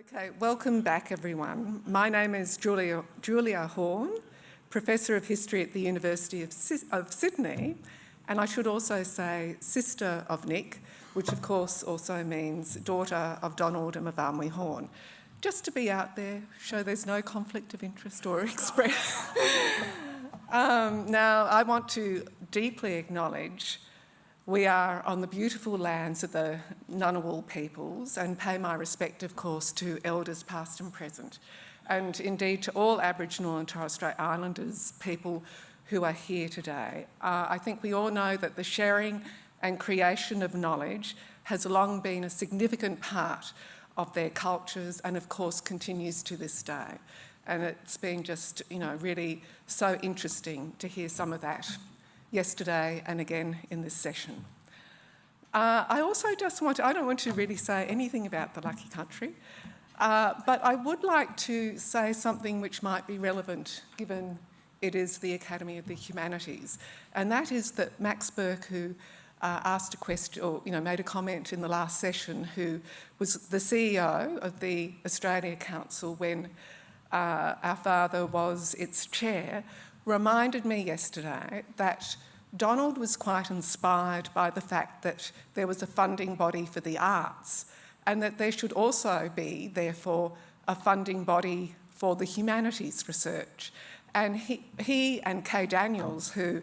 Okay, welcome back everyone. My name is Julia Horn, Professor of History at the University of Sydney, and I should also say sister of Nick, which of course also means daughter of Donald and Mavamwi Horn. Just to be out there, show there's no conflict of interest or express. Now, I want to deeply acknowledge we are on the beautiful lands of the Ngunnawal peoples and pay my respect, of course, to elders past and present, and indeed to all Aboriginal and Torres Strait Islanders people who are here today. I think we all know that the sharing and creation of knowledge has long been a significant part of their cultures and, of course, continues to this day. And it's been just, really so interesting to hear some of that yesterday and again in this session. I also I don't want to really say anything about the Lucky Country, but I would like to say something which might be relevant given it is the Academy of the Humanities, and that is that Max Burke, who asked a question or made a comment in the last session, who was the CEO of the Australia Council when our father was its chair, reminded me yesterday that Donald was quite inspired by the fact that there was a funding body for the arts and that there should also be, therefore, a funding body for the humanities research. And he and Kay Daniels, who,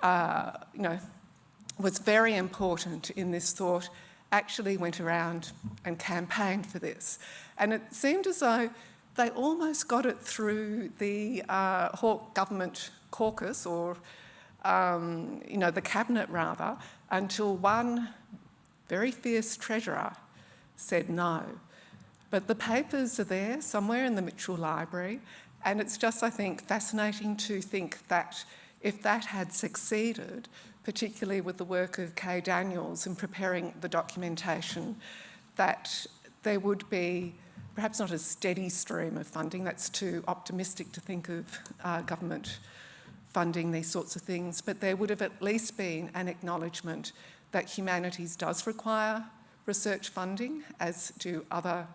was very important in this thought, actually went around and campaigned for this. And it seemed as though they almost got it through the Hawke government caucus, or the cabinet rather, until one very fierce treasurer said no. But the papers are there somewhere in the Mitchell Library, and it's just, I think, fascinating to think that if that had succeeded, particularly with the work of Kay Daniels in preparing the documentation, that there would be perhaps not a steady stream of funding. That's too optimistic to think of government funding these sorts of things, but there would have at least been an acknowledgement that humanities does require research funding, as do other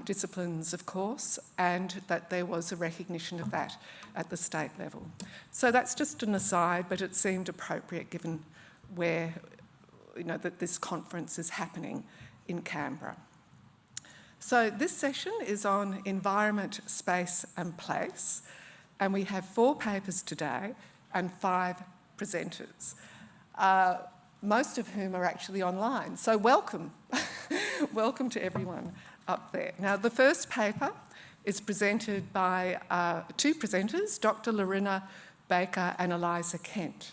disciplines, of course, and that there was a recognition of that at the state level. So that's just an aside, but it seemed appropriate given where, that this conference is happening in Canberra. So this session is on environment, space and place, and we have 4 papers today and 5 presenters, most of whom are actually online. So welcome, welcome to everyone up there. Now, the first paper is presented by 2 presenters, Dr. Lorina Baker and Eliza Kent.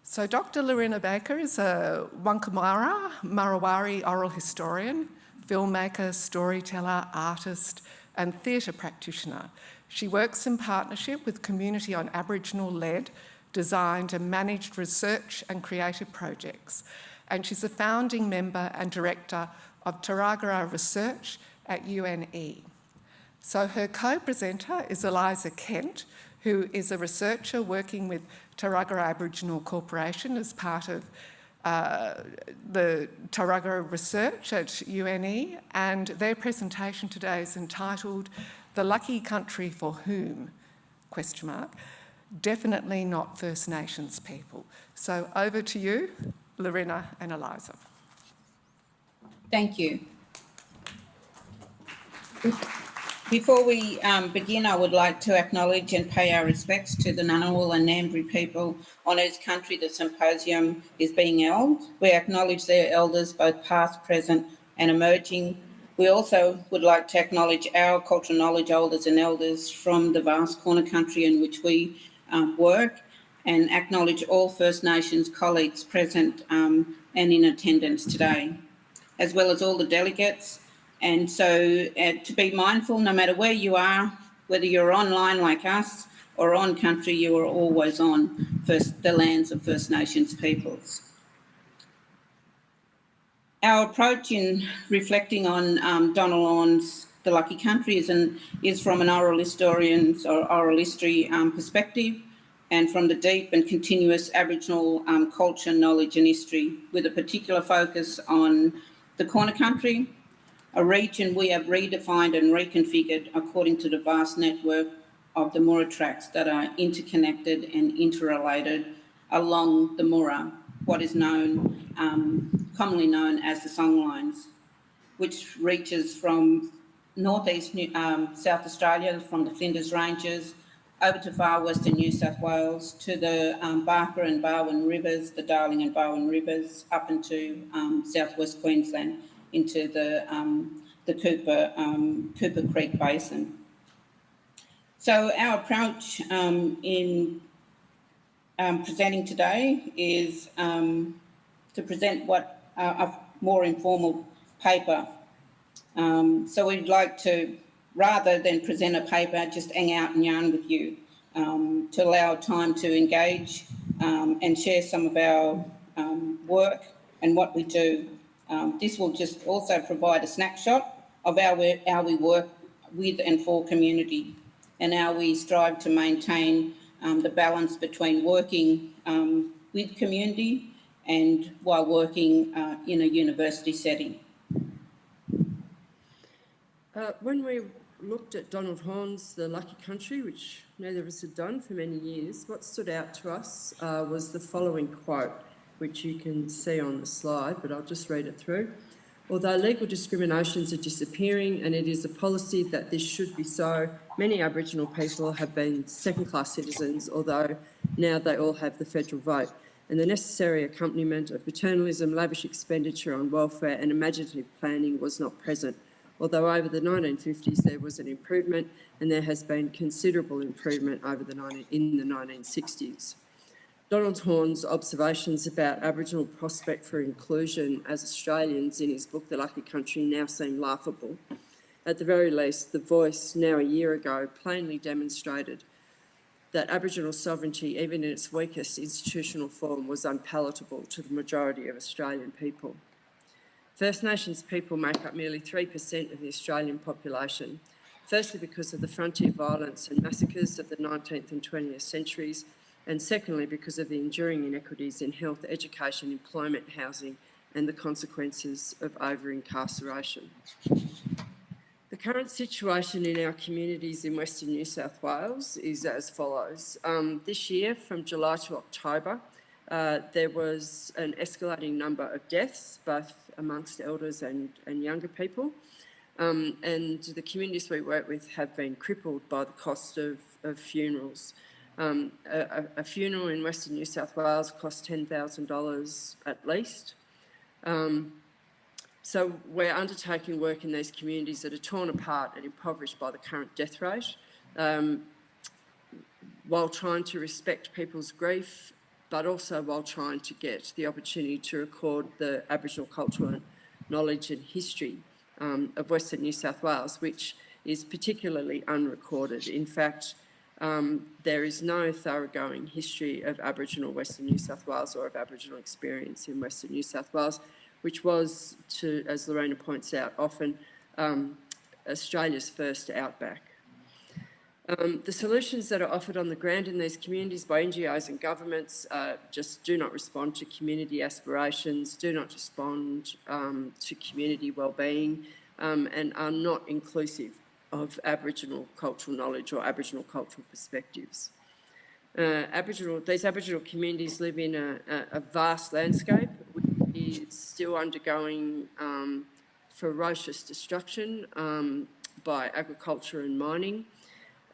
So Dr. Lorina Baker is a Wankamara Marawari oral historian, filmmaker, storyteller, artist and theatre practitioner. She works in partnership with Community on Aboriginal-led, designed and managed research and creative projects. And she's a founding member and director of Taragara Research at UNE. So her co-presenter is Eliza Kent, who is a researcher working with Taragara Aboriginal Corporation as part of the Taragara Research at UNE, and their presentation today is entitled "The Lucky Country for Whom?" ? Definitely not First Nations people. So over to you, Lorina and Eliza. Thank you. Before we begin, I would like to acknowledge and pay our respects to the Ngunnawal and Ngambri people on whose country the symposium is being held. We acknowledge their elders, both past, present and emerging. We also would like to acknowledge our cultural knowledge holders and elders from the vast corner country in which we work, and acknowledge all First Nations colleagues present and in attendance today, as well as all the delegates. And so to be mindful, no matter where you are, whether you're online like us or on country, you are always on the lands of First Nations peoples. Our approach in reflecting on Donald Orne's The Lucky Country is from an oral historian's or oral history perspective, and from the deep and continuous Aboriginal culture, knowledge and history, with a particular focus on the corner country, a region we have redefined and reconfigured according to the vast network of the Murra tracts that are interconnected and interrelated along the Murra, what is known, commonly known as the songlines, which reaches from northeast South Australia, from the Flinders Ranges, over to far western New South Wales, to the Barker and Barwon rivers, the Darling and Barwon rivers, up into southwest Queensland, into the Cooper Creek Basin. So our approach in presenting today is to present a more informal paper. So we'd like to, rather than present a paper, just hang out and yarn with you to allow time to engage and share some of our work and what we do. This will just also provide a snapshot of how we work with and for community, and how we strive to maintain the balance between working with community and while working in a university setting. When we looked at Donald Horne's The Lucky Country, which neither of us had done for many years, what stood out to us was the following quote, which you can see on the slide, but I'll just read it through. Although legal discriminations are disappearing and it is a policy that this should be so, many Aboriginal people have been second-class citizens, although now they all have the federal vote, and the necessary accompaniment of paternalism, lavish expenditure on welfare and imaginative planning was not present. Although over the 1950s there was an improvement, and there has been considerable improvement in the 1960s. Donald Horne's observations about Aboriginal prospect for inclusion as Australians in his book The Lucky Country now seem laughable. At the very least, The Voice, now a year ago, plainly demonstrated that Aboriginal sovereignty, even in its weakest institutional form, was unpalatable to the majority of Australian people. First Nations people make up merely 3% of the Australian population, firstly because of the frontier violence and massacres of the 19th and 20th centuries, and secondly because of the enduring inequities in health, education, employment, housing, and the consequences of over-incarceration. The current situation in our communities in Western New South Wales is as follows. This year, from July to October, there was an escalating number of deaths, both amongst elders and younger people, and the communities we work with have been crippled by the cost of funerals. A funeral in Western New South Wales costs $10,000 at least. So we're undertaking work in these communities that are torn apart and impoverished by the current death rate, while trying to respect people's grief, but also while trying to get the opportunity to record the Aboriginal cultural knowledge and history of Western New South Wales, which is particularly unrecorded. In fact, there is no thoroughgoing history of Aboriginal Western New South Wales or of Aboriginal experience in Western New South Wales, which was, as Lorena points out, often Australia's first outback. The solutions that are offered on the ground in these communities by NGOs and governments just do not respond to community aspirations, do not respond to community wellbeing, and are not inclusive of Aboriginal cultural knowledge or Aboriginal cultural perspectives. These Aboriginal communities live in a vast landscape which is still undergoing ferocious destruction by agriculture and mining,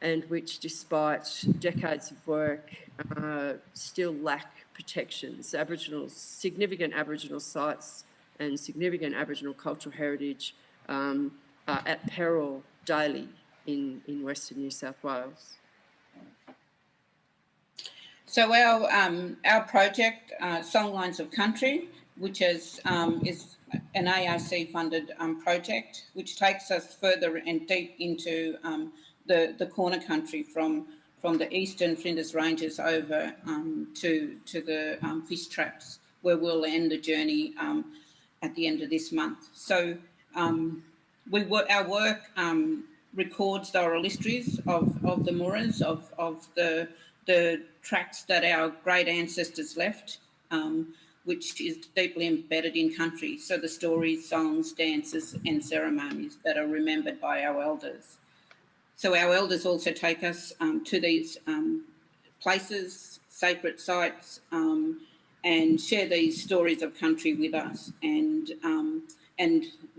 and which, despite decades of work, still lack protections. Significant Aboriginal sites and significant Aboriginal cultural heritage are at peril daily in Western New South Wales. So our project, Songlines of Country, which is an ARC-funded project, which takes us further and deep into the corner country from the eastern Flinders Ranges over to the fish traps, where we'll end the journey at the end of this month. So our work records the oral histories of the Murras, of the tracks that our great ancestors left. which is deeply embedded in country. So the stories, songs, dances and ceremonies that are remembered by our elders. So our elders also take us to these places, sacred sites, and share these stories of country with us, and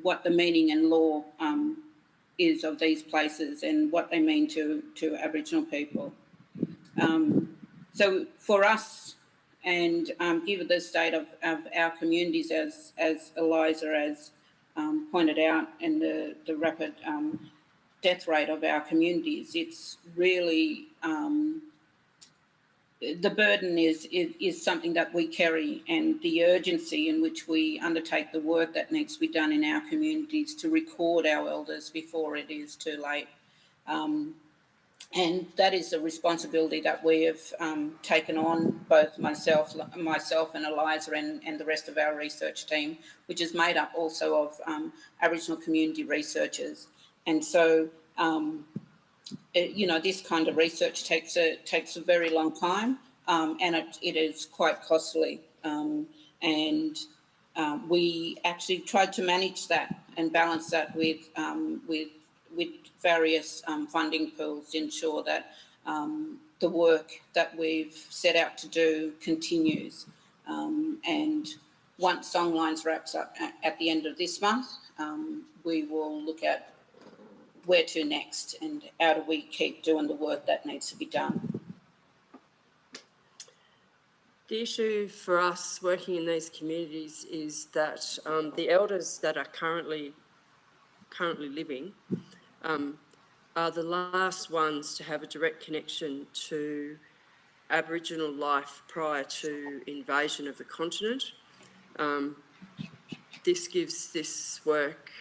what the meaning and law is of these places and what they mean to Aboriginal people. So for us, and given the state of our communities, as Eliza has pointed out, and the rapid death rate of our communities, it's really the burden is something that we carry, and the urgency in which we undertake the work that needs to be done in our communities to record our elders before it is too late. And that is a responsibility that we have taken on, both myself and Eliza and the rest of our research team, which is made up also of Aboriginal community researchers. And so, this kind of research takes a very long time, and it is quite costly. We actually tried to manage that and balance that with various funding pools to ensure that the work that we've set out to do continues. And once Songlines wraps up at the end of this month, we will look at where to next and how do we keep doing the work that needs to be done. The issue for us working in these communities is that the elders that are currently living are the last ones to have a direct connection to Aboriginal life prior to invasion of the continent. This gives this work,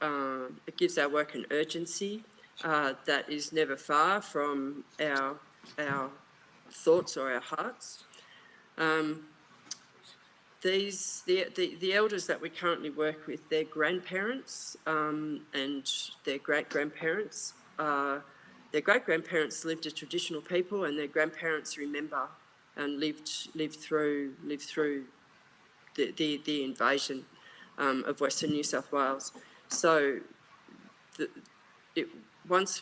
it gives our work an urgency that is never far from our thoughts or our hearts. The elders that we currently work with, their grandparents and their great-grandparents, lived as traditional people, and their grandparents remember and lived through the invasion of Western New South Wales. So once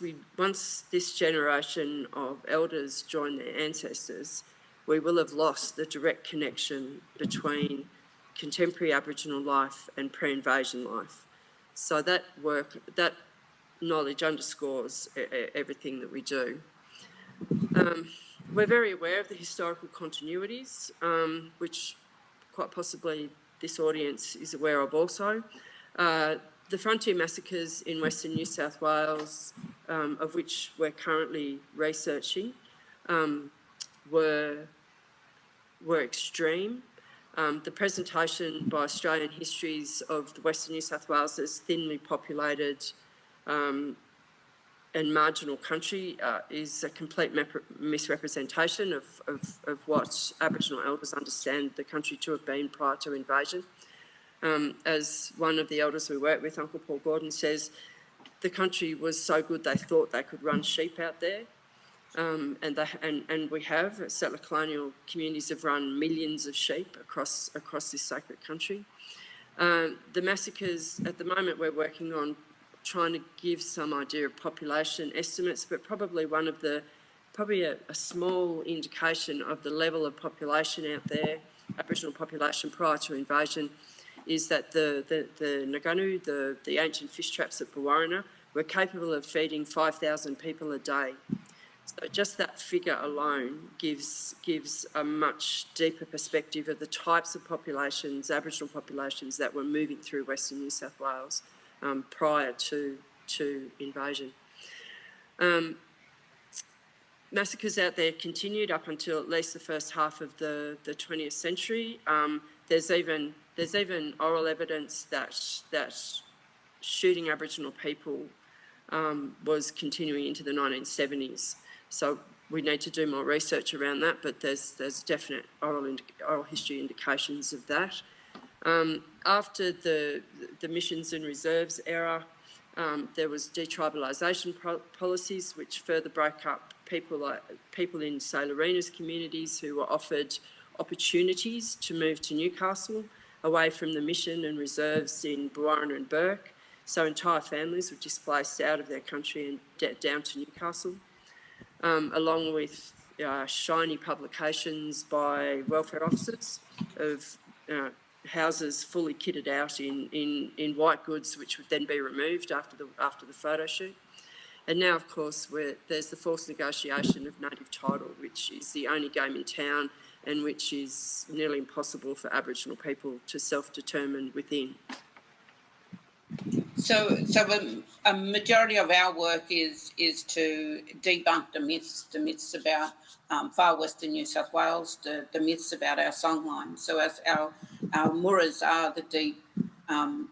this generation of elders join their ancestors, we will have lost the direct connection between contemporary Aboriginal life and pre-invasion life. So that knowledge underscores everything that we do. We're very aware of the historical continuities, which quite possibly this audience is aware of also. The frontier massacres in Western New South Wales, of which we're currently researching, were extreme. The presentation by Australian histories of the Western New South Wales as thinly populated and marginal country is a complete misrepresentation of what Aboriginal elders understand the country to have been prior to invasion. As one of the elders we work with, Uncle Paul Gordon, says, the country was so good they thought they could run sheep out there. And we have, settler colonial communities have run millions of sheep across this sacred country. The massacres, at the moment we're working on trying to give some idea of population estimates, but probably a small indication of the level of population out there, Aboriginal population prior to invasion, is that the Nganu, the ancient fish traps at Bongiorno, were capable of feeding 5,000 people a day. So just that figure alone gives a much deeper perspective of the types of populations, Aboriginal populations, that were moving through Western New South Wales prior to invasion. Massacres out there continued up until at least the first half of the 20th century. There's even oral evidence that shooting Aboriginal people was continuing into the 1970s. So we need to do more research around that, but there's definite oral history indications of that. After the missions and reserves era, there was detribalisation policies which further broke up people in, say, Lorena's communities who were offered opportunities to move to Newcastle, away from the mission and reserves in Buwarna and Burke. So entire families were displaced out of their country and down to Newcastle, along with shiny publications by welfare officers of houses fully kitted out in white goods, which would then be removed after the photo shoot. And now, of course, there's the forced negotiation of native title, which is the only game in town and which is nearly impossible for Aboriginal people to self-determine within. So a majority of our work is to debunk the myths about far western New South Wales, the myths about our songlines. So as our Murras are the deep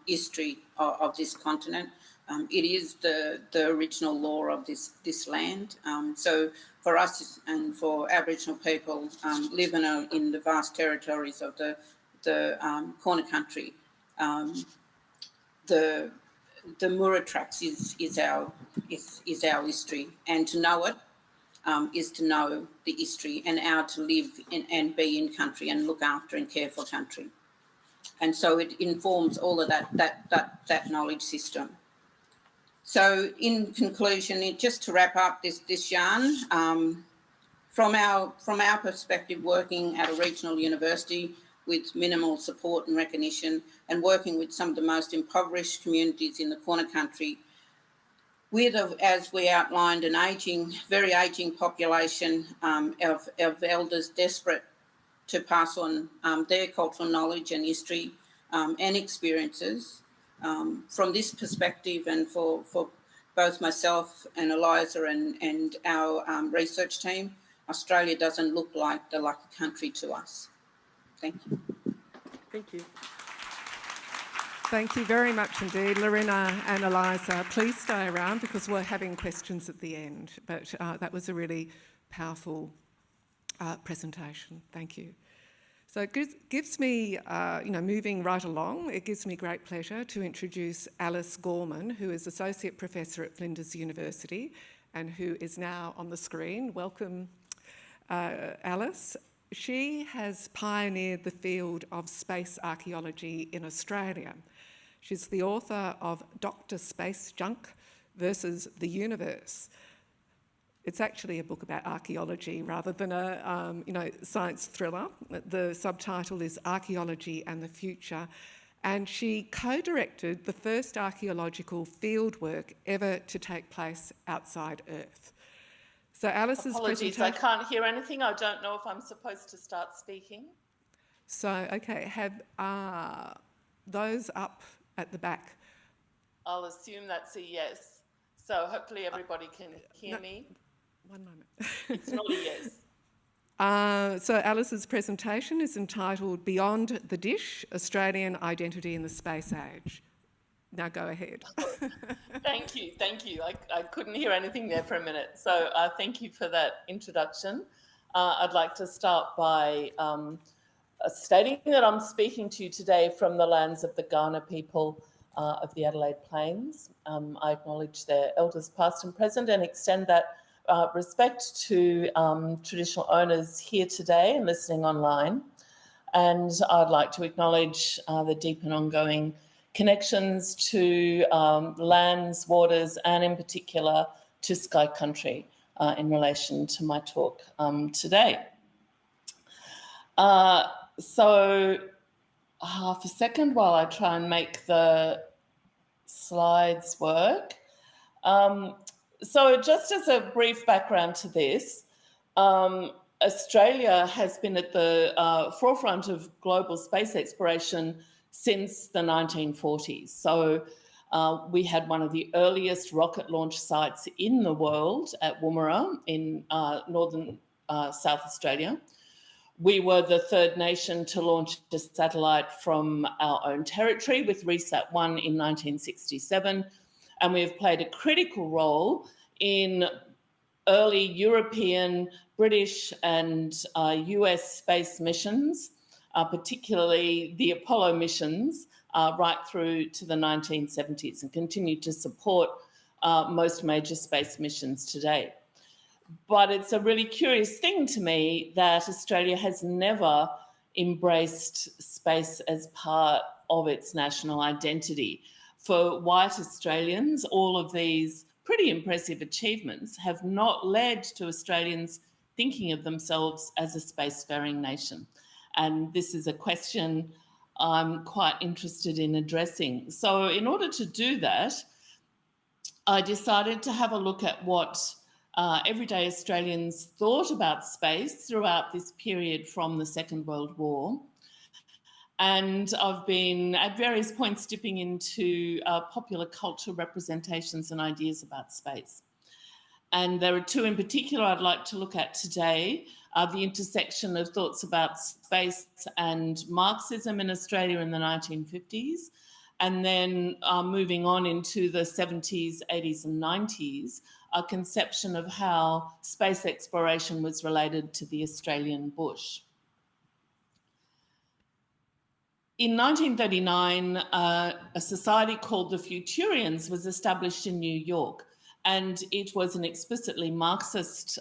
history of this continent. It is the original law of this land. So for us and for Aboriginal people living in the vast territories of the corner country, the Murra tracks is our history, and to know it is to know the history, and how to live and be in country and look after and care for country. And so it informs all of that knowledge system. So in conclusion, just to wrap up this yarn, from our perspective, working at a regional university with minimal support and recognition, and working with some of the most impoverished communities in the corner country, with, as we outlined, an very ageing population of elders desperate to pass on their cultural knowledge and history and experiences. From this perspective, and for both myself and Eliza and our research team, Australia doesn't look like the lucky country to us. Thank you. Thank you. Thank you very much indeed, Lorena and Eliza. Please stay around because we're having questions at the end. But that was a really powerful presentation. Thank you. So it gives me, moving right along, it gives me great pleasure to introduce Alice Gorman, who is Associate Professor at Flinders University and who is now on the screen. Welcome, Alice. She has pioneered the field of space archaeology in Australia. She's the author of Dr. Space Junk versus the Universe. It's actually a book about archaeology rather than a science thriller. The subtitle is Archaeology and the Future, and she co-directed the first archaeological fieldwork ever to take place outside Earth. So Alice's Apologies, I can't hear anything. I don't know if I'm supposed to start speaking. So, okay, have those up at the back. I'll assume that's a yes. So hopefully everybody can hear me. One moment. It's not a yes. So Alice's presentation is entitled Beyond the Dish, Australian Identity in the Space Age. Now go ahead. Thank you. I couldn't hear anything there for a minute. So thank you for that introduction. I'd like to start by stating that I'm speaking to you today from the lands of the Kaurna people of the Adelaide Plains. I acknowledge their elders past and present and extend that respect to traditional owners here today and listening online. And I'd like to acknowledge the deep and ongoing connections to lands, waters, and in particular to Sky Country in relation to my talk today. So half a second while I try and make the slides work. So just as a brief background to this, Australia has been at the forefront of global space exploration since the 1940s. So we had one of the earliest rocket launch sites in the world at Woomera in northern South Australia. We were the third nation to launch a satellite from our own territory with RESAT-1 in 1967. And we have played a critical role in early European, British and US space missions, particularly the Apollo missions, right through to the 1970s, and continue to support most major space missions today. But it's a really curious thing to me that Australia has never embraced space as part of its national identity. For white Australians, all of these pretty impressive achievements have not led to Australians thinking of themselves as a spacefaring nation. And this is a question I'm quite interested in addressing. So in order to do that, I decided to have a look at what everyday Australians thought about space throughout this period from the Second World War. And I've been at various points dipping into popular culture representations and ideas about space. And there are two in particular I'd like to look at today, the intersection of thoughts about space and Marxism in Australia in the 1950s, and then moving on into the 70s, 80s and 90s, a conception of how space exploration was related to the Australian bush. In 1939, a society called the Futurians was established in New York, and it was an explicitly Marxist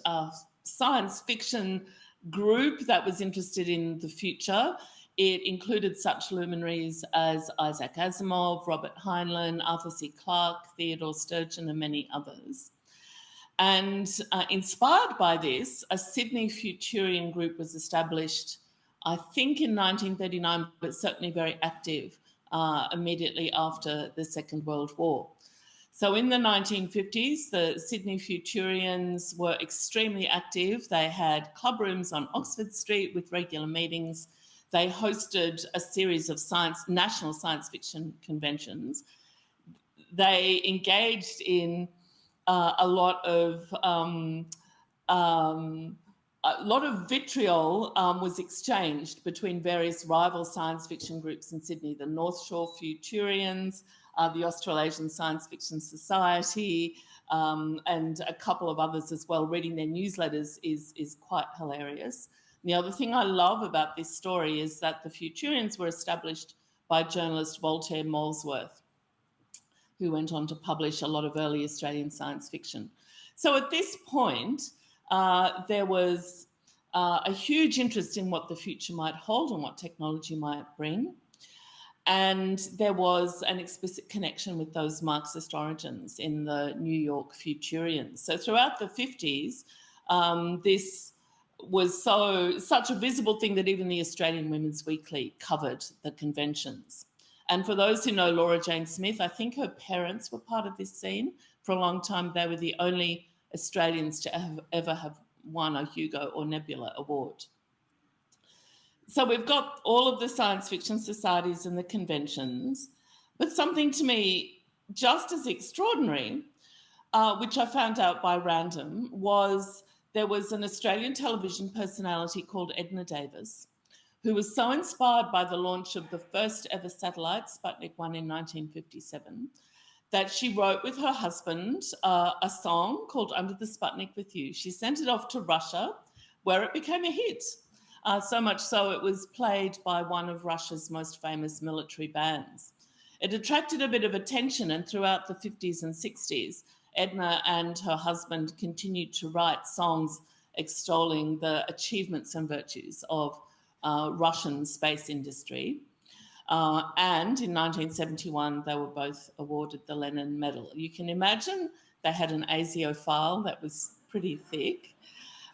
science fiction group that was interested in the future. It included such luminaries as Isaac Asimov, Robert Heinlein, Arthur C. Clarke, Theodore Sturgeon, and many others. And inspired by this, a Sydney Futurian group was established, I think in 1939, but certainly very active immediately after the Second World War. So in the 1950s, the Sydney Futurians were extremely active. They had club rooms on Oxford Street with regular meetings. They hosted a series of national science fiction conventions. They engaged in a lot of vitriol was exchanged between various rival science fiction groups in Sydney, the North Shore Futurians, the Australasian Science Fiction Society, and a couple of others as well. Reading their newsletters is quite hilarious. And the other thing I love about this story is that the Futurians were established by journalist Voltaire Molesworth, who went on to publish a lot of early Australian science fiction. So at this point, there was a huge interest in what the future might hold and what technology might bring. And there was an explicit connection with those Marxist origins in the New York Futurians. So throughout the 50s, this was such a visible thing that even the Australian Women's Weekly covered the conventions. And for those who know Laura Jane Smith, I think her parents were part of this scene. For a long time, they were the only Australians to ever have won a Hugo or Nebula award. So we've got all of the science fiction societies and the conventions, but something to me just as extraordinary, which I found out by random, was there was an Australian television personality called Edna Davis, who was so inspired by the launch of the first ever satellite, Sputnik 1 in 1957, that she wrote with her husband a song called Under the Sputnik with You. She sent it off to Russia, where it became a hit. So much so it was played by one of Russia's most famous military bands. It attracted a bit of attention, and throughout the 50s and 60s, Edna and her husband continued to write songs extolling the achievements and virtues of Russian space industry. And in 1971, they were both awarded the Lenin Medal. You can imagine they had an ASIO file that was pretty thick.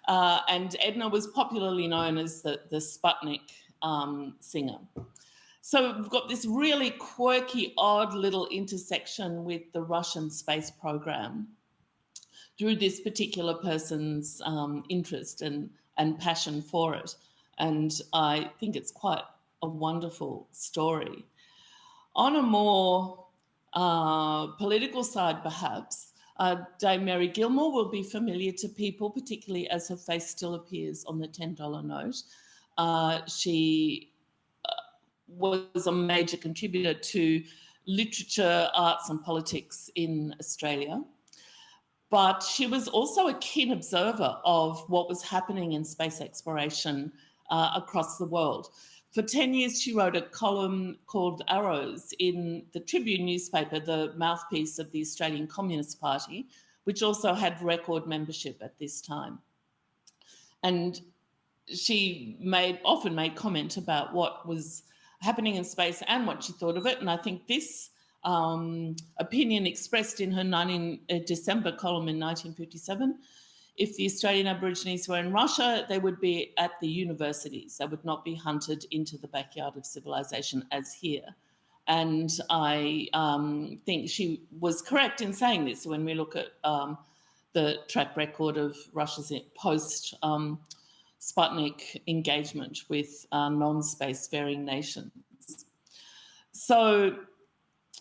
And Edna was popularly known as the Sputnik singer. So we've got this really quirky, odd little intersection with the Russian space program through this particular person's interest and passion for it. And I think it's quite a wonderful story. On a more political side, perhaps, Dame Mary Gilmore will be familiar to people, particularly as her face still appears on the $10 note. She was a major contributor to literature, arts and politics in Australia. But she was also a keen observer of what was happening in space exploration across the world. For 10 years, she wrote a column called Arrows in the Tribune newspaper, the mouthpiece of the Australian Communist Party, which also had record membership at this time. And she often made comment about what was happening in space and what she thought of it. And I think this opinion expressed in her December column in 1957, if the Australian Aborigines were in Russia, they would be at the universities. They would not be hunted into the backyard of civilization as here. And I think she was correct in saying this when we look at the track record of Russia's post Sputnik engagement with non-spacefaring nations. So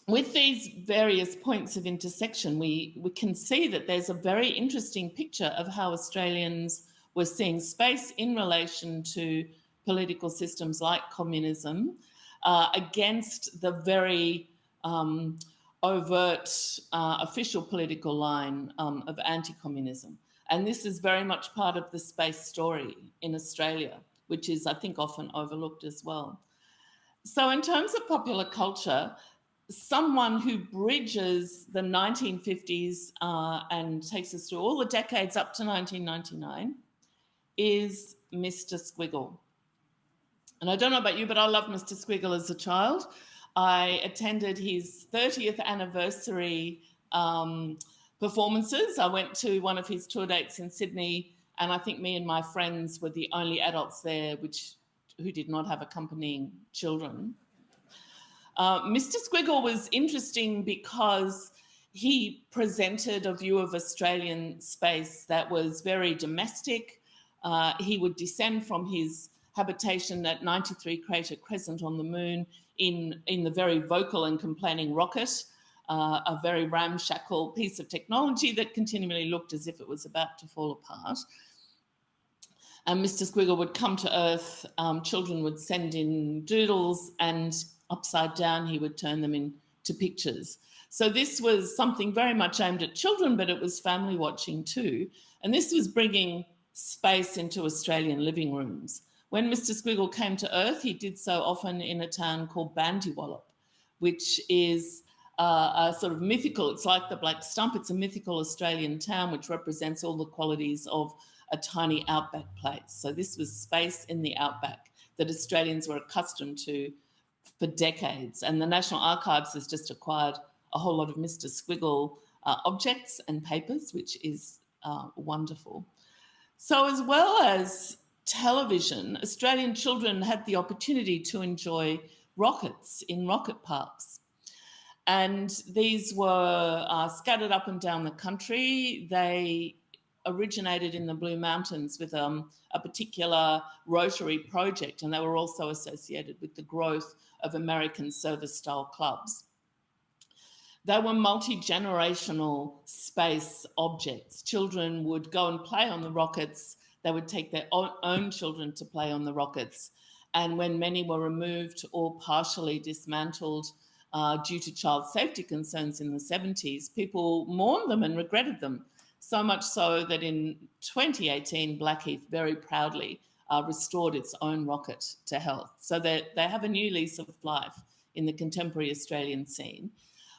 with these various points of intersection, we can see that there's a very interesting picture of how Australians were seeing space in relation to political systems like communism against the very overt official political line of anti-communism. And this is very much part of the space story in Australia, which is, I think, often overlooked as well. So in terms of popular culture, someone who bridges the 1950s and takes us through all the decades up to 1999 is Mr. Squiggle. And I don't know about you, but I loved Mr. Squiggle as a child. I attended his 30th anniversary performances. I went to one of his tour dates in Sydney, and I think me and my friends were the only adults there who did not have accompanying children. Mr. Squiggle was interesting because he presented a view of Australian space that was very domestic. He would descend from his habitation at 93 Crater Crescent on the Moon in the very vocal and complaining rocket, a very ramshackle piece of technology that continually looked as if it was about to fall apart. And Mr. Squiggle would come to Earth, children would send in doodles, and upside down he would turn them into pictures. So this was something very much aimed at children, but it was family watching too. And this was bringing space into Australian living rooms. When Mr. Squiggle came to Earth, he did so often in a town called Bandiwallop, which is a sort of mythical, it's like the Black Stump, it's a mythical Australian town which represents all the qualities of a tiny outback place. So this was space in the outback that Australians were accustomed to for decades. And the National Archives has just acquired a whole lot of Mr. Squiggle objects and papers, which is wonderful. So as well as television, Australian children had the opportunity to enjoy rockets in rocket parks. And these were scattered up and down the country. They originated in the Blue Mountains with a particular Rotary project, and they were also associated with the growth of American service-style clubs. They were multi-generational space objects. Children would go and play on the rockets. They would take their own children to play on the rockets. And when many were removed or partially dismantled due to child safety concerns in the 70s, people mourned them and regretted them. So much so that in 2018, Blackheath very proudly restored its own rocket to health. So they have a new lease of life in the contemporary Australian scene.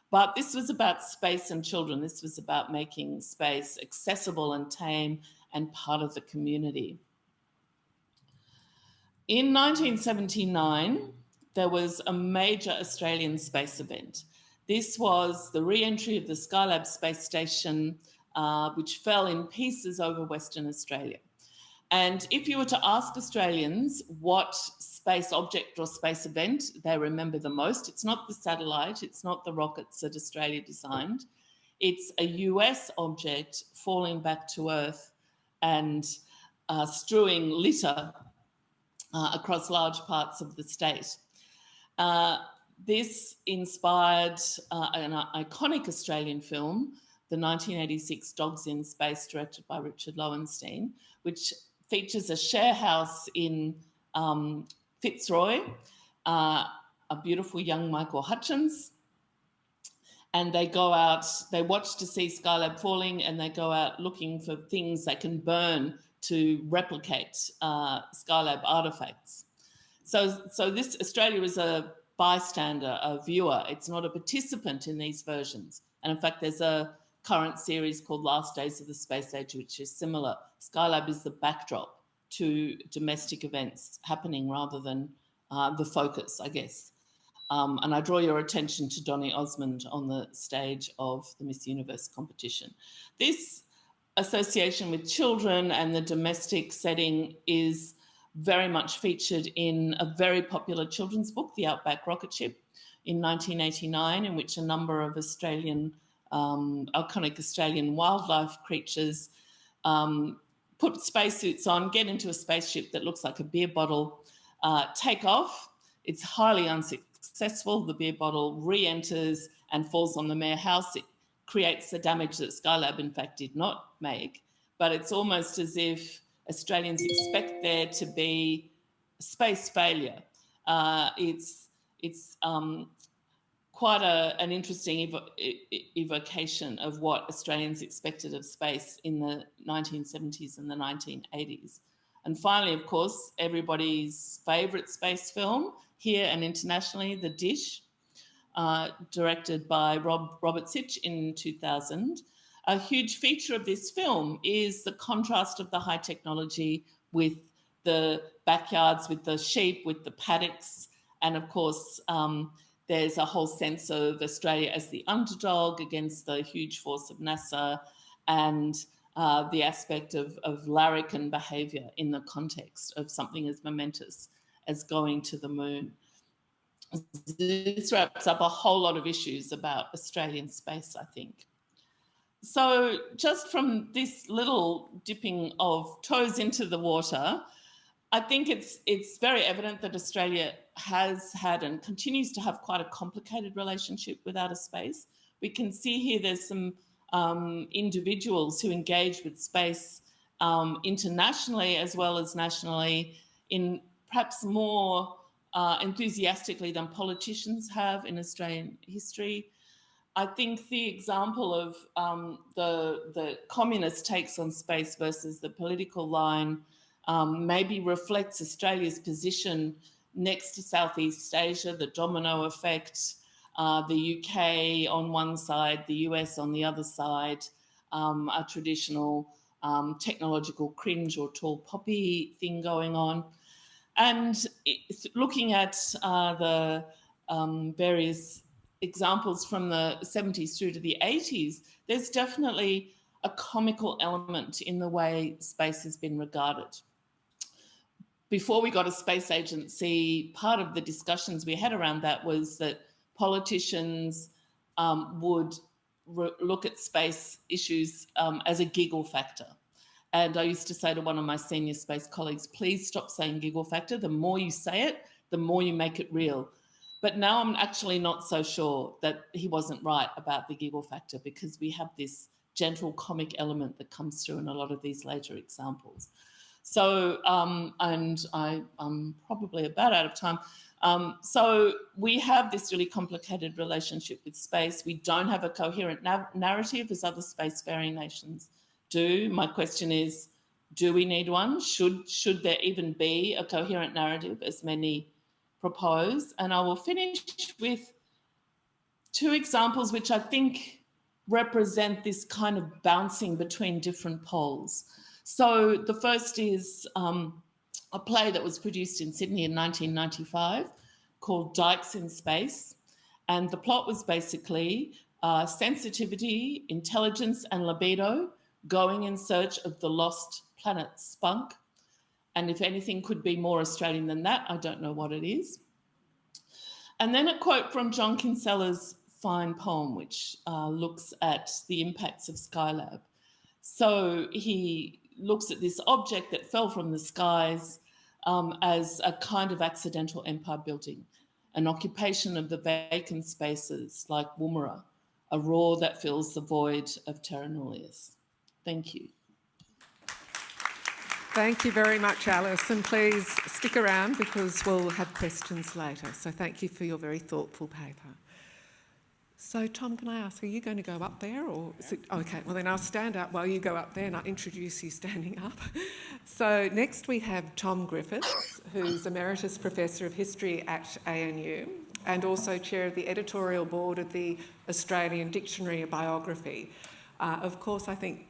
But this was about space and children. This was about making space accessible and tame and part of the community. In 1979, there was a major Australian space event. This was the re-entry of the Skylab space station, which fell in pieces over Western Australia. And if you were to ask Australians what space object or space event they remember the most, it's not the satellite, it's not the rockets that Australia designed, it's a US object falling back to Earth and strewing litter across large parts of the state. This inspired an iconic Australian film, the 1986 Dogs in Space, directed by Richard Lowenstein, which features a share house in Fitzroy, a beautiful young Michael Hutchins, and they go out, they watch to see Skylab falling, and they go out looking for things they can burn to replicate Skylab artifacts. So this Australia is a bystander, a viewer. It's not a participant in these versions. And in fact, there's a current series called Last Days of the Space Age, which is similar. Skylab is the backdrop to domestic events happening rather than the focus, I guess. And I draw your attention to Donny Osmond on the stage of the Miss Universe competition. This association with children and the domestic setting is very much featured in a very popular children's book, The Outback Rocket Ship, in 1989, in which a number of iconic Australian wildlife creatures put spacesuits on, get into a spaceship that looks like a beer bottle, take off. It's highly unsuccessful. The beer bottle re-enters and falls on the Mayor House. It creates the damage that Skylab, in fact, did not make. But it's almost as if Australians expect there to be space failure. It's quite an interesting evocation of what Australians expected of space in the 1970s and the 1980s. And finally, of course, everybody's favourite space film here and internationally, The Dish, directed by Robert Sitch in 2000. A huge feature of this film is the contrast of the high technology with the backyards, with the sheep, with the paddocks, and of course, there's a whole sense of Australia as the underdog against the huge force of NASA, and the aspect of larrikin behaviour in the context of something as momentous as going to the moon. This wraps up a whole lot of issues about Australian space, I think. So just from this little dipping of toes into the water, I think it's very evident that Australia has had and continues to have quite a complicated relationship with outer space. We can see here there's some individuals who engage with space internationally as well as nationally in perhaps more enthusiastically than politicians have in Australian history. I think the example of the communist takes on space versus the political line maybe reflects Australia's position next to Southeast Asia, the domino effect, the UK on one side, the US on the other side, a traditional technological cringe or tall poppy thing going on. And looking at the various examples from the 70s through to the 80s, there's definitely a comical element in the way space has been regarded. Before we got a space agency, part of the discussions we had around that was that politicians would look at space issues as a giggle factor. And I used to say to one of my senior space colleagues, please stop saying giggle factor. The more you say it, the more you make it real. But now I'm actually not so sure that he wasn't right about the giggle factor, because we have this gentle comic element that comes through in a lot of these later examples. So, and I'm probably about out of time. So we have this really complicated relationship with space. We don't have a coherent narrative as other spacefaring nations do. My question is, do we need one? Should there even be a coherent narrative, as many propose? And I will finish with two examples which I think represent this kind of bouncing between different poles. So the first is a play that was produced in Sydney in 1995 called Dykes in Space. And the plot was basically sensitivity, intelligence and libido going in search of the lost planet Spunk. And if anything could be more Australian than that, I don't know what it is. And then a quote from John Kinsella's fine poem, which looks at the impacts of Skylab. So he looks at this object that fell from the skies as a kind of accidental empire building, an occupation of the vacant spaces like Woomera, a roar that fills the void of Terra Nullius. Thank you. Thank you very much, Alice, and please stick around because we'll have questions later. So thank you for your very thoughtful paper. So Tom, can I ask, are you going to go up there or is it, okay, well then I'll stand up while you go up there and I'll introduce you standing up. So next we have Tom Griffiths, who's Emeritus Professor of History at ANU and also Chair of the Editorial Board of the Australian Dictionary of Biography. Of course, I think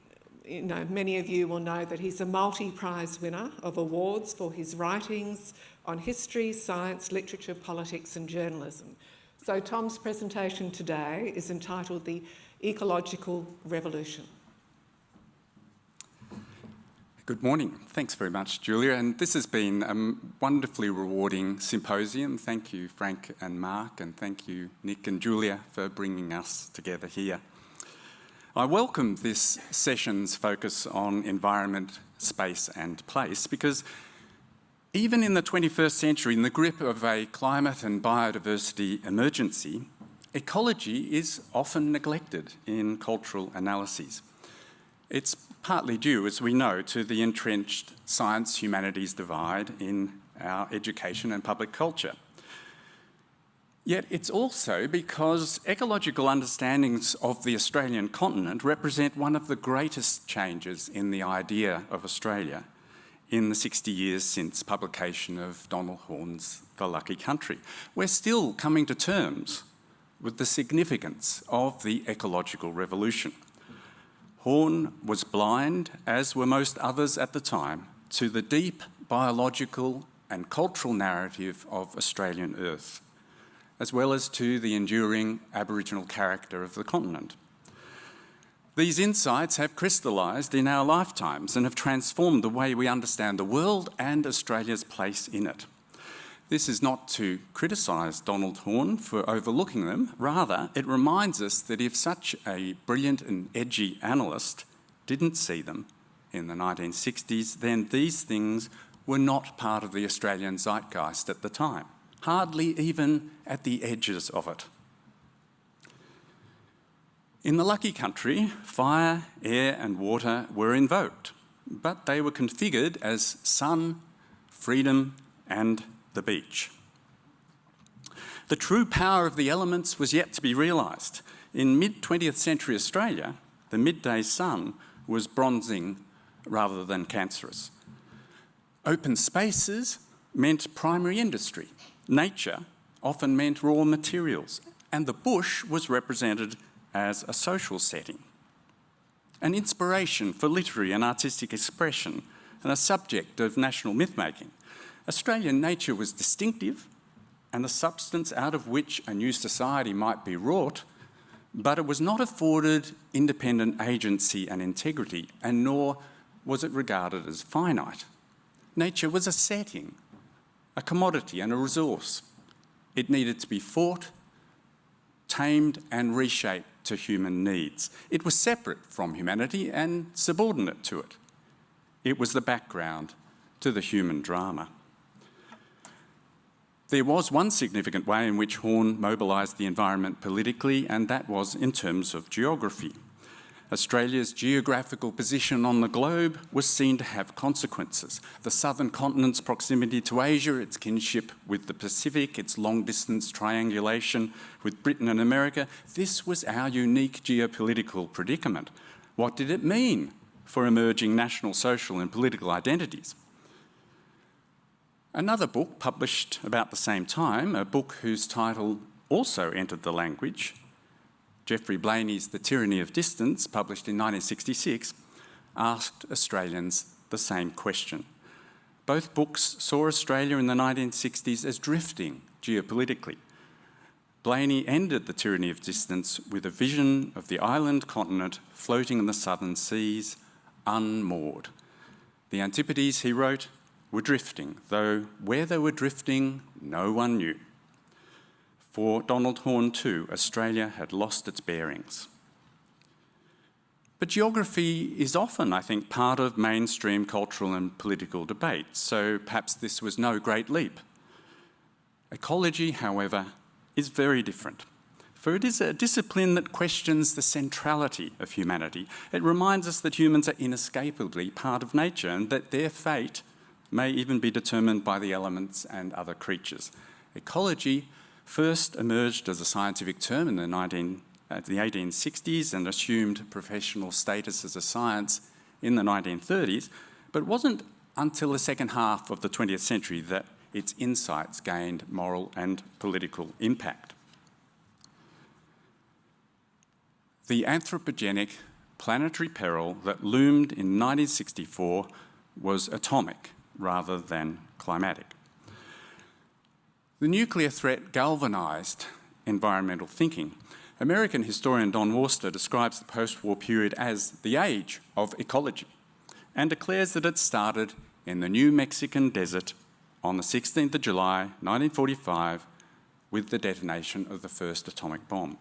many of you will know that he's a multi-prize winner of awards for his writings on history, science, literature, politics and journalism. So Tom's presentation today is entitled The Ecological Revolution. Good morning. Thanks very much, Julia. And this has been a wonderfully rewarding symposium. Thank you, Frank and Mark, and thank you, Nick and Julia, for bringing us together here. I welcome this session's focus on environment, space and place because even in the 21st century, in the grip of a climate and biodiversity emergency, ecology is often neglected in cultural analyses. It's partly due, as we know, to the entrenched science-humanities divide in our education and public culture. Yet it's also because ecological understandings of the Australian continent represent one of the greatest changes in the idea of Australia in the 60 years since publication of Donald Horne's The Lucky Country. We're still coming to terms with the significance of the ecological revolution. Horne was blind, as were most others at the time, to the deep biological and cultural narrative of Australian Earth, as well as to the enduring Aboriginal character of the continent. These insights have crystallised in our lifetimes and have transformed the way we understand the world and Australia's place in it. This is not to criticise Donald Horne for overlooking them. Rather, it reminds us that if such a brilliant and edgy analyst didn't see them in the 1960s, then these things were not part of the Australian zeitgeist at the time, hardly even at the edges of it. In the Lucky Country, fire, air and water were invoked, but they were configured as sun, freedom and the beach. The true power of the elements was yet to be realised. In mid-20th century Australia, the midday sun was bronzing rather than cancerous. Open spaces meant primary industry. Nature often meant raw materials, and the bush was represented as a social setting, an inspiration for literary and artistic expression, and a subject of national myth-making. Australian nature was distinctive and the substance out of which a new society might be wrought, but it was not afforded independent agency and integrity, and nor was it regarded as finite. Nature was a setting, a commodity and a resource. It needed to be fought, tamed and reshaped to human needs. It was separate from humanity and subordinate to it. It was the background to the human drama. There was one significant way in which Horne mobilised the environment politically, and that was in terms of geography. Australia's geographical position on the globe was seen to have consequences. The southern continent's proximity to Asia, its kinship with the Pacific, its long-distance triangulation with Britain and America, this was our unique geopolitical predicament. What did it mean for emerging national, social and political identities? Another book published about the same time, a book whose title also entered the language, Geoffrey Blainey's The Tyranny of Distance, published in 1966, asked Australians the same question. Both books saw Australia in the 1960s as drifting geopolitically. Blainey ended The Tyranny of Distance with a vision of the island continent floating in the southern seas, unmoored. The Antipodes, he wrote, were drifting, though where they were drifting, no one knew. For Donald Horne too, Australia had lost its bearings. But geography is often, I think, part of mainstream cultural and political debate, so perhaps this was no great leap. Ecology, however, is very different, for it is a discipline that questions the centrality of humanity. It reminds us that humans are inescapably part of nature and that their fate may even be determined by the elements and other creatures. Ecology first emerged as a scientific term in the 1860s and assumed professional status as a science in the 1930s, but it wasn't until the second half of the 20th century that its insights gained moral and political impact. The anthropogenic planetary peril that loomed in 1964 was atomic rather than climatic. The nuclear threat galvanised environmental thinking. American historian Don Worcester describes the post-war period as the age of ecology and declares that it started in the New Mexican desert on the 16th of July 1945 with the detonation of the first atomic bomb.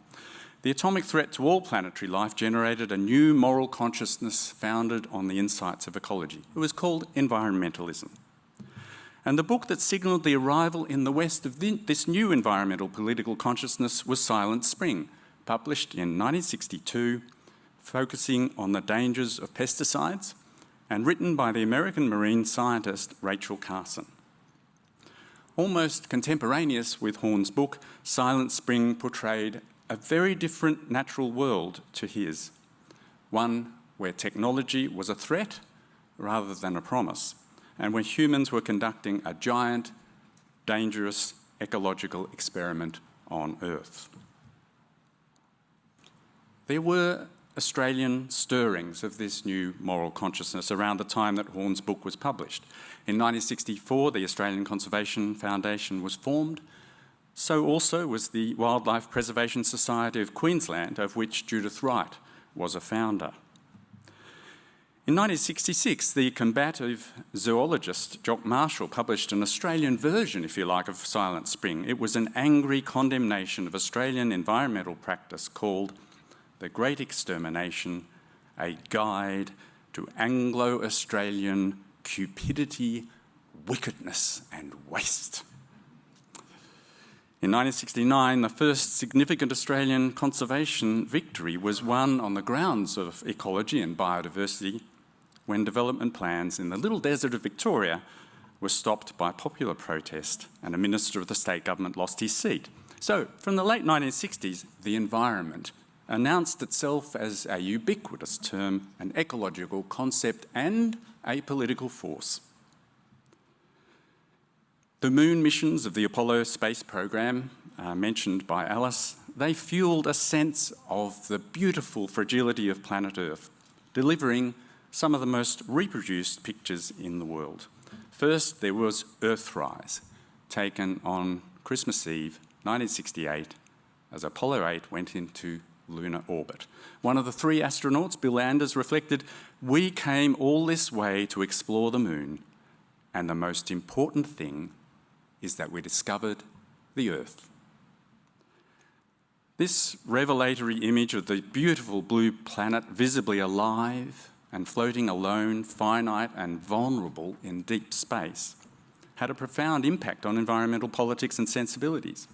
The atomic threat to all planetary life generated a new moral consciousness founded on the insights of ecology. It was called environmentalism. And the book that signalled the arrival in the West of this new environmental political consciousness was Silent Spring, published in 1962, focusing on the dangers of pesticides, and written by the American marine scientist Rachel Carson. Almost contemporaneous with Horne's book, Silent Spring portrayed a very different natural world to his, one where technology was a threat rather than a promise, and where humans were conducting a giant, dangerous ecological experiment on Earth. There were Australian stirrings of this new moral consciousness around the time that Horne's book was published. In 1964, the Australian Conservation Foundation was formed. So also was the Wildlife Preservation Society of Queensland, of which Judith Wright was a founder. In 1966, the combative zoologist Jock Marshall published an Australian version, if you like, of Silent Spring. It was an angry condemnation of Australian environmental practice called The Great Extermination, a Guide to Anglo-Australian Cupidity, Wickedness and Waste. In 1969, the first significant Australian conservation victory was won on the grounds of ecology and biodiversity when development plans in the little desert of Victoria were stopped by popular protest and a minister of the state government lost his seat. So, from the late 1960s, the environment announced itself as a ubiquitous term, an ecological concept and a political force. The moon missions of the Apollo space program, mentioned by Alice, they fueled a sense of the beautiful fragility of planet Earth, delivering some of the most reproduced pictures in the world. First, there was Earthrise, taken on Christmas Eve, 1968, as Apollo 8 went into lunar orbit. One of the three astronauts, Bill Anders, reflected, "We came all this way to explore the moon, and the most important thing is that we discovered the Earth." This revelatory image of the beautiful blue planet visibly alive and floating alone, finite and vulnerable in deep space, had a profound impact on environmental politics and sensibilities.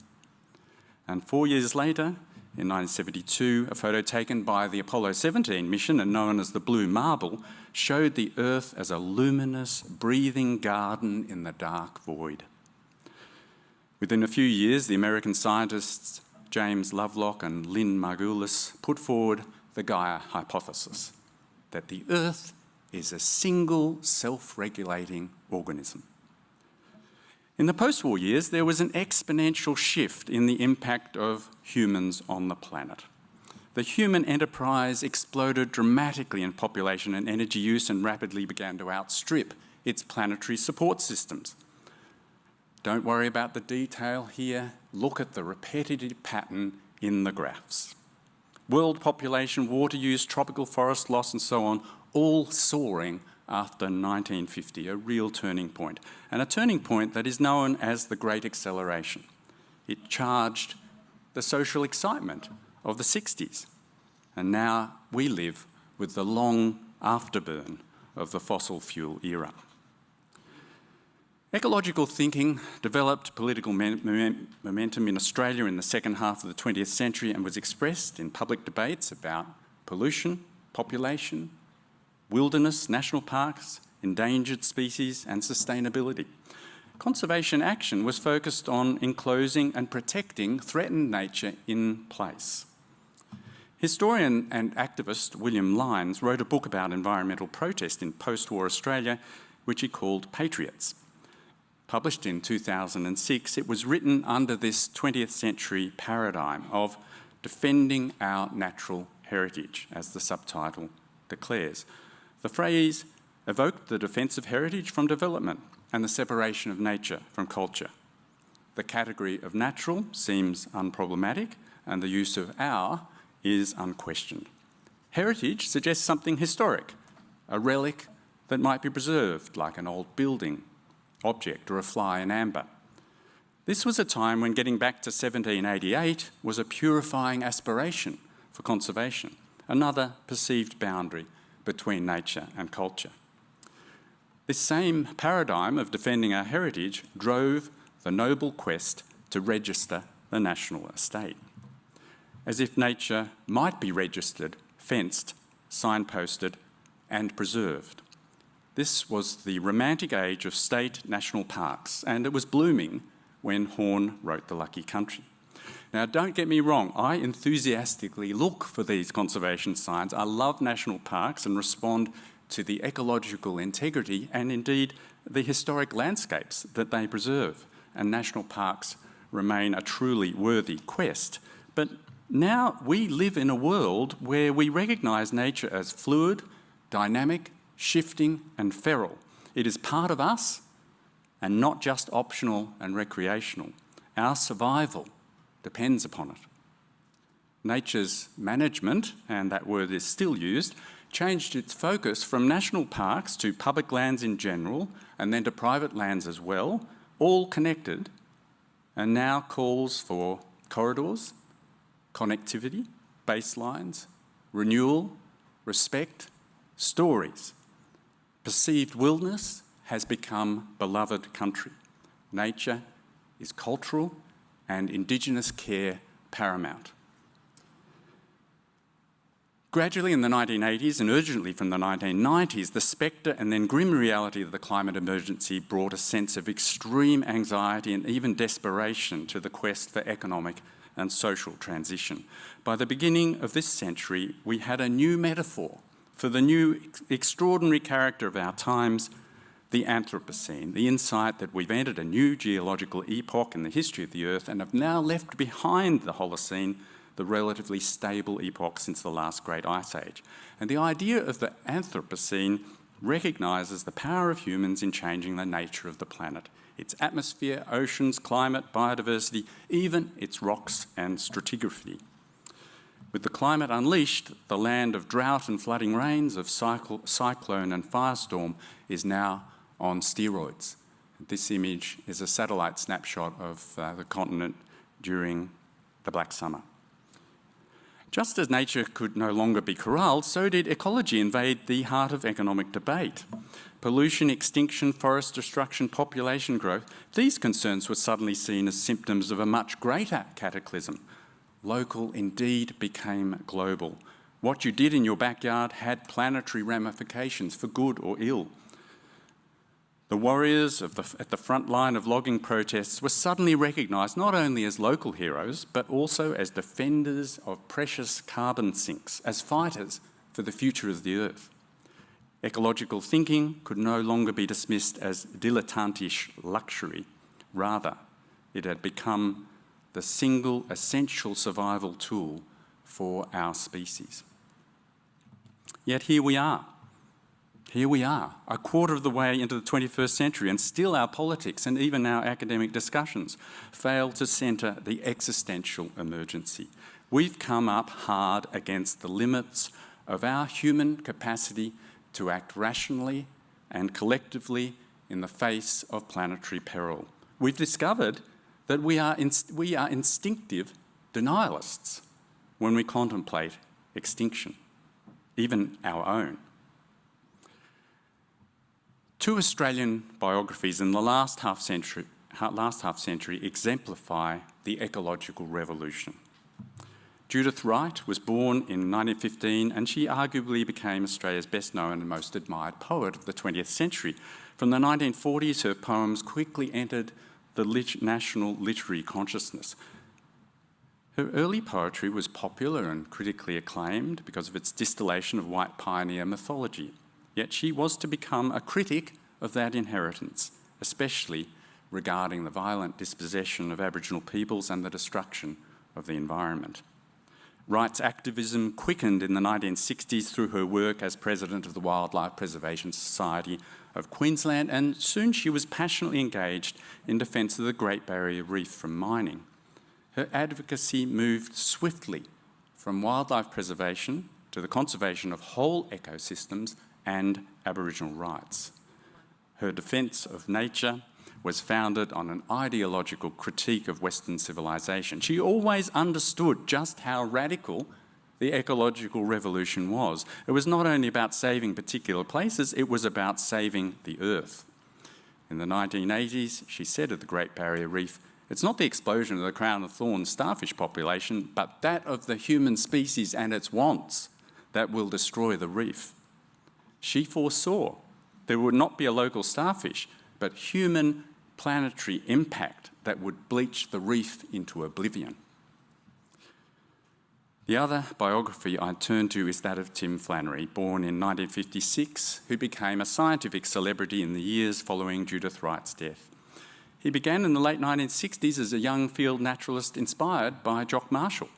And 4 years later, in 1972, a photo taken by the Apollo 17 mission and known as the Blue Marble showed the Earth as a luminous, breathing garden in the dark void. Within a few years, the American scientists James Lovelock and Lynn Margulis put forward the Gaia hypothesis, that the Earth is a single self-regulating organism. In the post-war years, there was an exponential shift in the impact of humans on the planet. The human enterprise exploded dramatically in population and energy use and rapidly began to outstrip its planetary support systems. Don't worry about the detail here. Look at the repetitive pattern in the graphs. World population, water use, tropical forest loss and so on, all soaring after 1950, a real turning point, and a turning point that is known as the Great Acceleration. It charged the social excitement of the 60s, and now we live with the long afterburn of the fossil fuel era. Ecological thinking developed political momentum in Australia in the second half of the 20th century and was expressed in public debates about pollution, population, wilderness, national parks, endangered species and sustainability. Conservation action was focused on enclosing and protecting threatened nature in place. Historian and activist William Lyons wrote a book about environmental protest in post-war Australia, which he called Patriots. Published in 2006, it was written under this 20th century paradigm of defending our natural heritage, as the subtitle declares. The phrase evoked the defence of heritage from development and the separation of nature from culture. The category of natural seems unproblematic, and the use of our is unquestioned. Heritage suggests something historic, a relic that might be preserved, like an old building, object, or a fly in amber. This was a time when getting back to 1788 was a purifying aspiration for conservation, another perceived boundary between nature and culture. This same paradigm of defending our heritage drove the noble quest to register the national estate, as if nature might be registered, fenced, signposted, and preserved. This was the romantic age of state national parks, and it was blooming when Horne wrote The Lucky Country. Now, don't get me wrong, I enthusiastically look for these conservation signs. I love national parks and respond to the ecological integrity and indeed the historic landscapes that they preserve, and national parks remain a truly worthy quest. But now we live in a world where we recognise nature as fluid, dynamic, shifting and feral. It is part of us and not just optional and recreational. Our survival depends upon it. Nature's management, and that word is still used, changed its focus from national parks to public lands in general and then to private lands as well, all connected, and now calls for corridors, connectivity, baselines, renewal, respect, stories. Perceived wilderness has become beloved country. Nature is cultural and Indigenous care paramount. Gradually in the 1980s and urgently from the 1990s, the spectre and then grim reality of the climate emergency brought a sense of extreme anxiety and even desperation to the quest for economic and social transition. By the beginning of this century, we had a new metaphor for the new extraordinary character of our times, the Anthropocene, the insight that we've entered a new geological epoch in the history of the Earth and have now left behind the Holocene, the relatively stable epoch since the last great ice age. And the idea of the Anthropocene recognises the power of humans in changing the nature of the planet, its atmosphere, oceans, climate, biodiversity, even its rocks and stratigraphy. With the climate unleashed, the land of drought and flooding rains, of cyclone and firestorm is now on steroids. This image is a satellite snapshot of the continent during the Black Summer. Just as nature could no longer be corralled, so did ecology invade the heart of economic debate. Pollution, extinction, forest destruction, population growth, these concerns were suddenly seen as symptoms of a much greater cataclysm. Local indeed became global. What you did in your backyard had planetary ramifications for good or ill. The warriors at the front line of logging protests were suddenly recognised not only as local heroes, but also as defenders of precious carbon sinks, as fighters for the future of the Earth. Ecological thinking could no longer be dismissed as dilettantish luxury. Rather, it had become the single essential survival tool for our species. Yet here we are, a quarter of the way into the 21st century, and still our politics and even our academic discussions fail to centre the existential emergency. We've come up hard against the limits of our human capacity to act rationally and collectively in the face of planetary peril. We've discovered that we are instinctive denialists when we contemplate extinction, even our own. Two Australian biographies in the last half century exemplify the ecological revolution. Judith Wright was born in 1915 and she arguably became Australia's best known and most admired poet of the 20th century. From the 1940s, her poems quickly entered the national literary consciousness. Her early poetry was popular and critically acclaimed because of its distillation of white pioneer mythology. Yet she was to become a critic of that inheritance, especially regarding the violent dispossession of Aboriginal peoples and the destruction of the environment. Rights activism quickened in the 1960s through her work as president of the Wildlife Preservation Society of Queensland, and soon she was passionately engaged in defence of the Great Barrier Reef from mining. Her advocacy moved swiftly from wildlife preservation to the conservation of whole ecosystems and Aboriginal rights. Her defence of nature was founded on an ideological critique of Western civilization. She always understood just how radical the ecological revolution was. It was not only about saving particular places, it was about saving the earth. In the 1980s, she said of the Great Barrier Reef, "It's not the explosion of the crown of thorns starfish population, but that of the human species and its wants that will destroy the reef." She foresaw there would not be a local starfish, but human planetary impact that would bleach the reef into oblivion. The other biography I turn to is that of Tim Flannery, born in 1956, who became a scientific celebrity in the years following Judith Wright's death. He began in the late 1960s as a young field naturalist inspired by Jock Marshall,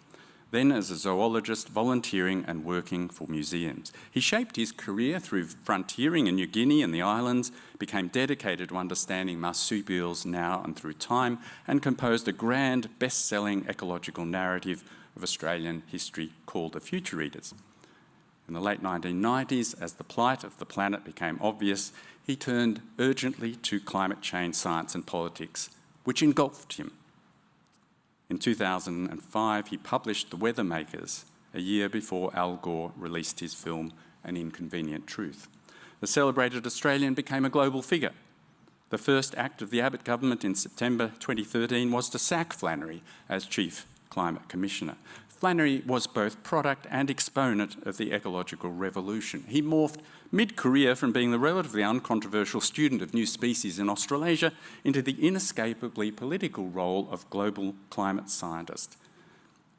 then as a zoologist volunteering and working for museums. He shaped his career through frontiering in New Guinea and the islands, became dedicated to understanding marsupials now and through time, and composed a grand, best-selling ecological narrative of Australian history called The Future Readers. In the late 1990s, as the plight of the planet became obvious, he turned urgently to climate change science and politics, which engulfed him. In 2005, he published The Weather Makers, a year before Al Gore released his film An Inconvenient Truth. The celebrated Australian became a global figure. The first act of the Abbott government in September 2013 was to sack Flannery as Chief Climate Commissioner. Flannery was both product and exponent of the ecological revolution. He morphed mid-career from being the relatively uncontroversial student of new species in Australasia into the inescapably political role of global climate scientist.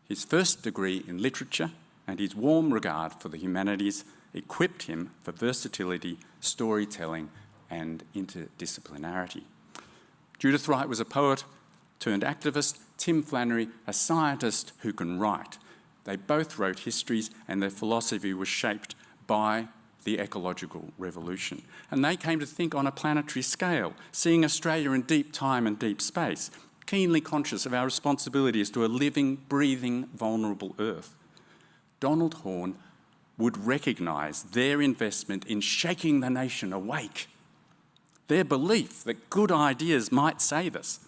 His first degree in literature and his warm regard for the humanities equipped him for versatility, storytelling, and interdisciplinarity. Judith Wright was a poet turned activist, Tim Flannery a scientist who can write. They both wrote histories, and their philosophy was shaped by the ecological revolution. And they came to think on a planetary scale, seeing Australia in deep time and deep space, keenly conscious of our responsibilities to a living, breathing, vulnerable Earth. Donald Horne would recognise their investment in shaking the nation awake, their belief that good ideas might save us.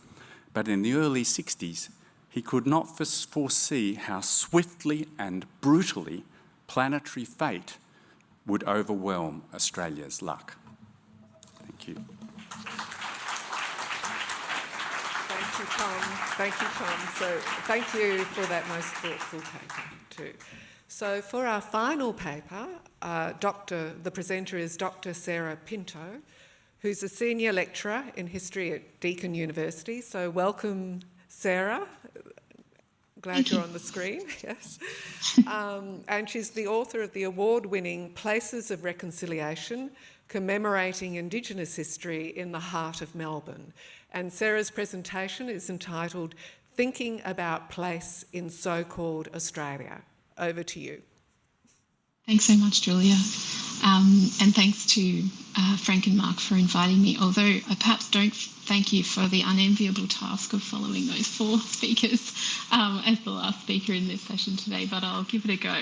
But in the early 60s, he could not foresee how swiftly and brutally planetary fate would overwhelm Australia's luck. Thank you. Thank you, Tom. Thank you, Tom. So thank you for that most thoughtful paper too. So for our final paper, the presenter is Dr. Sarah Pinto, who's a senior lecturer in history at Deakin University. So welcome, Sarah. Glad you're on the screen, yes. And she's the author of the award-winning Places of Reconciliation, Commemorating Indigenous History in the Heart of Melbourne. And Sarah's presentation is entitled Thinking About Place in So-Called Australia. Over to you. Thanks so much, Julia. And thanks to Frank and Mark for inviting me, although I perhaps don't thank you for the unenviable task of following those four speakers as the last speaker in this session today, but I'll give it a go.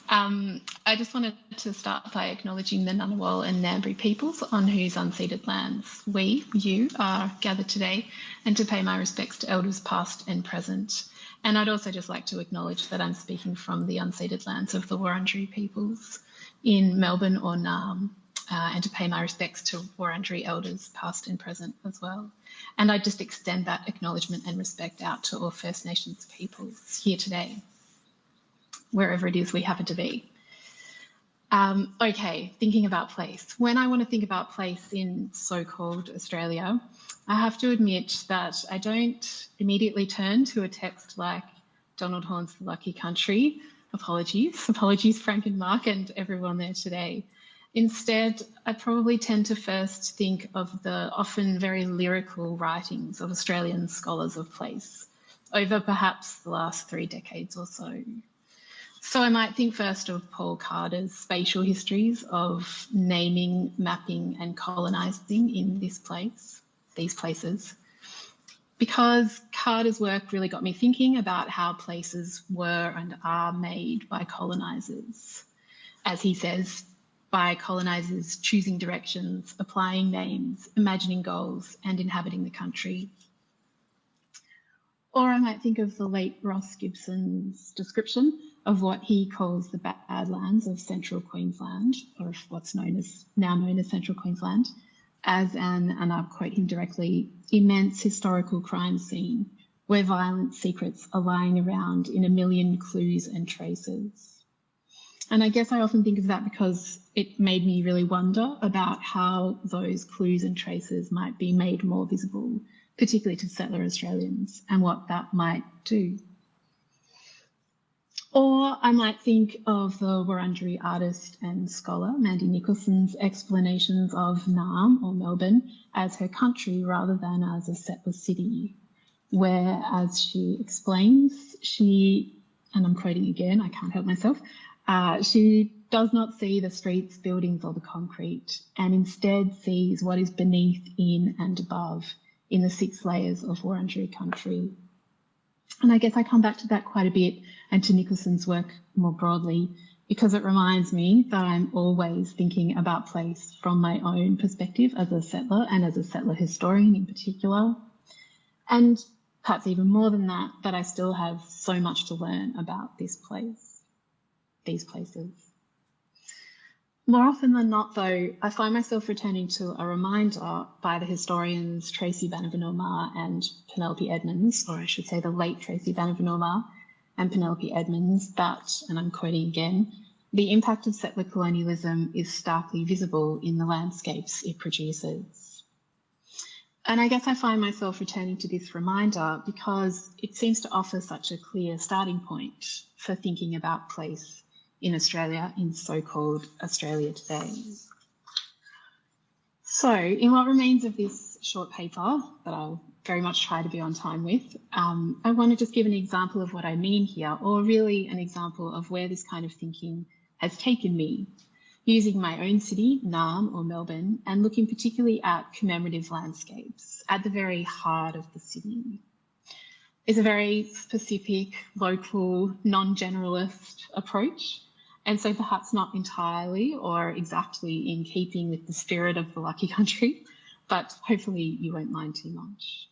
I just wanted to start by acknowledging the Ngunnawal and Ngambri peoples on whose unceded lands you are gathered today, and to pay my respects to elders past and present. And I'd also just like to acknowledge that I'm speaking from the unceded lands of the Wurundjeri peoples in Melbourne or Naarm, and to pay my respects to Wurundjeri elders past and present as well. And I just extend that acknowledgement and respect out to all First Nations peoples here today, wherever it is we happen to be. Okay, thinking about place. When I want to think about place in so-called Australia, I have to admit that I don't immediately turn to a text like Donald Horne's The Lucky Country. Apologies, Frank and Mark and everyone there today. Instead, I probably tend to first think of the often very lyrical writings of Australian scholars of place over perhaps the last 3 decades or so. So I might think first of Paul Carter's spatial histories of naming, mapping and colonising in these places. Because Carter's work really got me thinking about how places were and are made by colonisers. As he says, by colonisers choosing directions, applying names, imagining goals and inhabiting the country. Or I might think of the late Ross Gibson's description of what he calls the Badlands of central Queensland, or what's now known as central Queensland, as an, and I'll quote him directly, immense historical crime scene where violent secrets are lying around in a million clues and traces. And I guess I often think of that because it made me really wonder about how those clues and traces might be made more visible, particularly to settler Australians, and what that might do. Or I might think of the Wurundjeri artist and scholar Mandy Nicholson's explanations of Naarm, or Melbourne, as her country rather than as a settler city, where, as she explains, she, and I'm quoting again, I can't help myself, she does not see the streets, buildings or the concrete, and instead sees what is beneath, in and above in the 6 layers of Wurundjeri country. And I guess I come back to that quite a bit, and to Nicholson's work more broadly, because it reminds me that I'm always thinking about place from my own perspective as a settler and as a settler historian in particular. And perhaps even more than that, that I still have so much to learn about this place, these places. More often than not, though, I find myself returning to a reminder by the historians Tracy Bannerman-Omar and Penelope Edmonds, or I should say the late Tracy Bannerman-Omar and Penelope Edmonds, that, and I'm quoting again, the impact of settler colonialism is starkly visible in the landscapes it produces. And I guess I find myself returning to this reminder because it seems to offer such a clear starting point for thinking about place in Australia, in so-called Australia today. So in what remains of this short paper that I'll very much try to be on time with, I want to just give an example of what I mean here, or really an example of where this kind of thinking has taken me, using my own city, Naarm or Melbourne, and looking particularly at commemorative landscapes at the very heart of the city. It's a very specific, local, non-generalist approach, and so perhaps not entirely or exactly in keeping with the spirit of the lucky country, but hopefully you won't mind too much.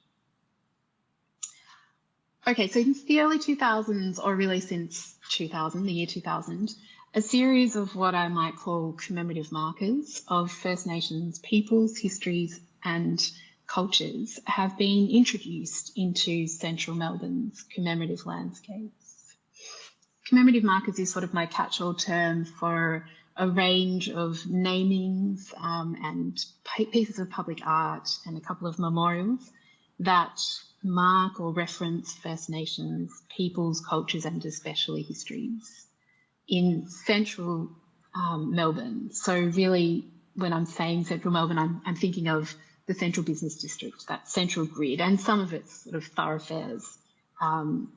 Okay, so since the early 2000s, or really since 2000, the year 2000, a series of what I might call commemorative markers of First Nations peoples, histories and cultures have been introduced into central Melbourne's commemorative landscapes. Commemorative markers is sort of my catch-all term for a range of namings and pieces of public art and a couple of memorials that mark or reference First Nations peoples, cultures and especially histories in central Melbourne. So really, when I'm saying central Melbourne, I'm thinking of the central business district, that central grid, and some of its sort of thoroughfares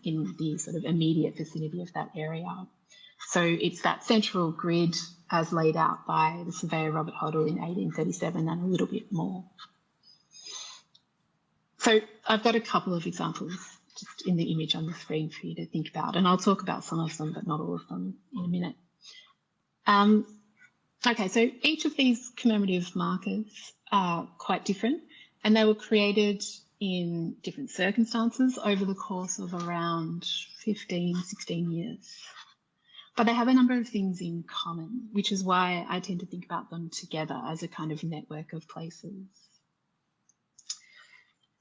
in the sort of immediate vicinity of that area. So it's that central grid as laid out by the surveyor Robert Hoddle in 1837 and a little bit more. So I've got a couple of examples just in the image on the screen for you to think about, and I'll talk about some of them, but not all of them in a minute. Okay, so each of these commemorative markers are quite different, and they were created in different circumstances over the course of around 15, 16 years. But they have a number of things in common, which is why I tend to think about them together as a kind of network of places.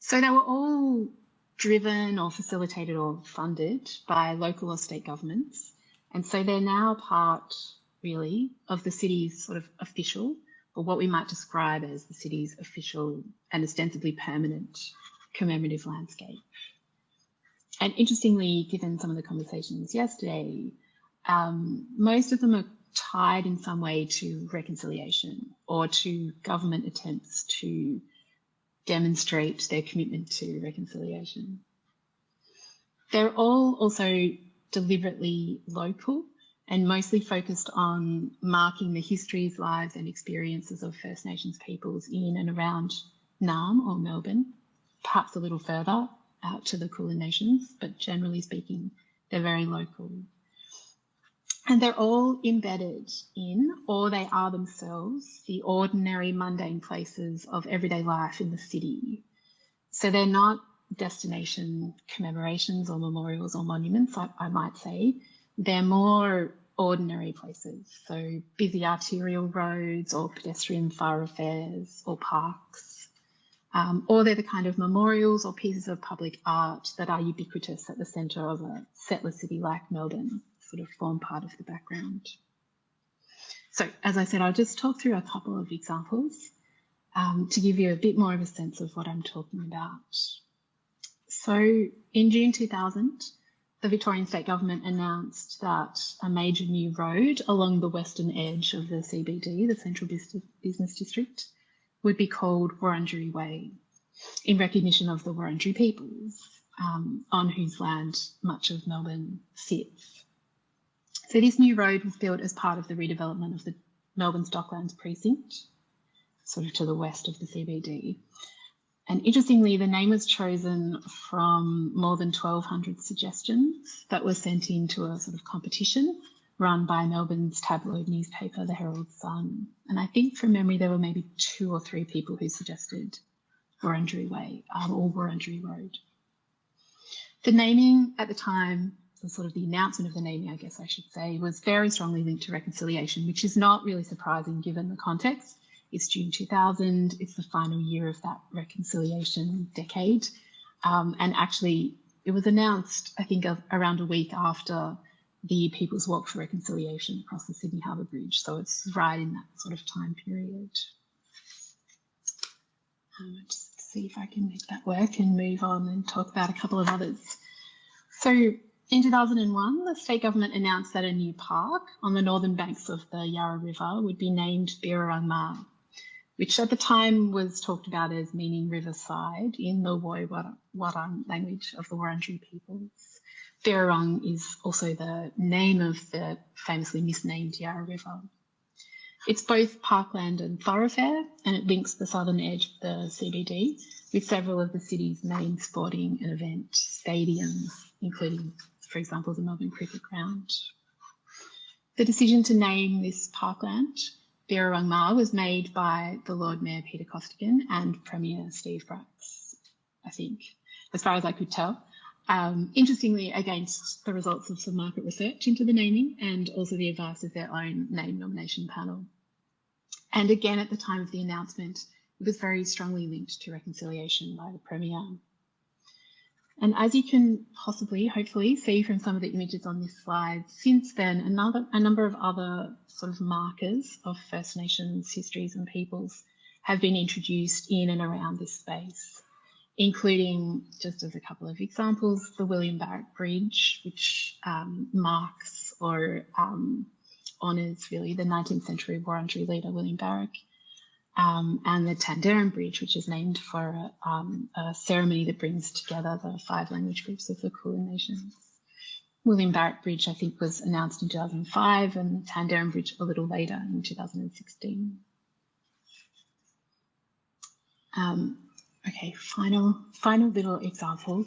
So they were all driven or facilitated or funded by local or state governments. And so they're now part, really, of the city's sort of official, or what we might describe as the city's official and ostensibly permanent commemorative landscape. And interestingly, given some of the conversations yesterday, most of them are tied in some way to reconciliation or to government attempts to demonstrate their commitment to reconciliation. They're all also deliberately local and mostly focused on marking the histories, lives and experiences of First Nations peoples in and around Naarm or Melbourne, perhaps a little further out to the Kulin Nations, but generally speaking, they're very local. And they're all embedded in, or they are themselves, the ordinary mundane places of everyday life in the city. So they're not destination commemorations or memorials or monuments, I might say. They're more ordinary places, so busy arterial roads or pedestrian thoroughfares or parks, or they're the kind of memorials or pieces of public art that are ubiquitous at the centre of a settler city like Melbourne, sort of form part of the background. So as I said, I'll just talk through a couple of examples to give you a bit more of a sense of what I'm talking about. So in June 2000, the Victorian State Government announced that a major new road along the western edge of the CBD, the Central Business District, would be called Wurundjeri Way, in recognition of the Wurundjeri peoples, on whose land much of Melbourne sits. So this new road was built as part of the redevelopment of the Melbourne Docklands precinct, sort of to the west of the CBD. And interestingly, the name was chosen from more than 1,200 suggestions that were sent into a sort of competition run by Melbourne's tabloid newspaper, the Herald Sun. And I think from memory, there were maybe 2 or 3 people who suggested Wurundjeri Way or Wurundjeri Road. The naming at the time, the sort of the announcement of the naming, I guess I should say, was very strongly linked to reconciliation, which is not really surprising given the context. It's June 2000, it's the final year of that reconciliation decade. And actually, it was announced, I think, around a week after the People's Walk for Reconciliation across the Sydney Harbour Bridge. So it's right in that sort of time period. Just see if I can make that work and move on and talk about a couple of others. So in 2001, the state government announced that a new park on the northern banks of the Yarra River would be named Birrarung Ma, which at the time was talked about as meaning riverside in the Woiwurrung language of the Wurundjeri peoples. Birrarung is also the name of the famously misnamed Yarra River. It's both parkland and thoroughfare, and it links the southern edge of the CBD with several of the city's main sporting and event stadiums, including, for example, the Melbourne Cricket Ground. The decision to name this parkland Birrarung Ma was made by the Lord Mayor Peter Costigan and Premier Steve Bracks, I think, as far as I could tell. Interestingly, against the results of some market research into the naming and also the advice of their own name nomination panel. And again, at the time of the announcement, it was very strongly linked to reconciliation by the Premier. And as you can possibly, hopefully, see from some of the images on this slide, since then, a number of other sort of markers of First Nations histories and peoples have been introduced in and around this space, including, just as a couple of examples, the William Barrack Bridge, which marks or honours really the 19th century Wurundjeri leader William Barrack, and the Tanderrum Bridge, which is named for a ceremony that brings together the 5 language groups of the Kulin Nations. William Barrack Bridge, I think, was announced in 2005, and the Tanderrum Bridge a little later in 2016. Okay, final little example.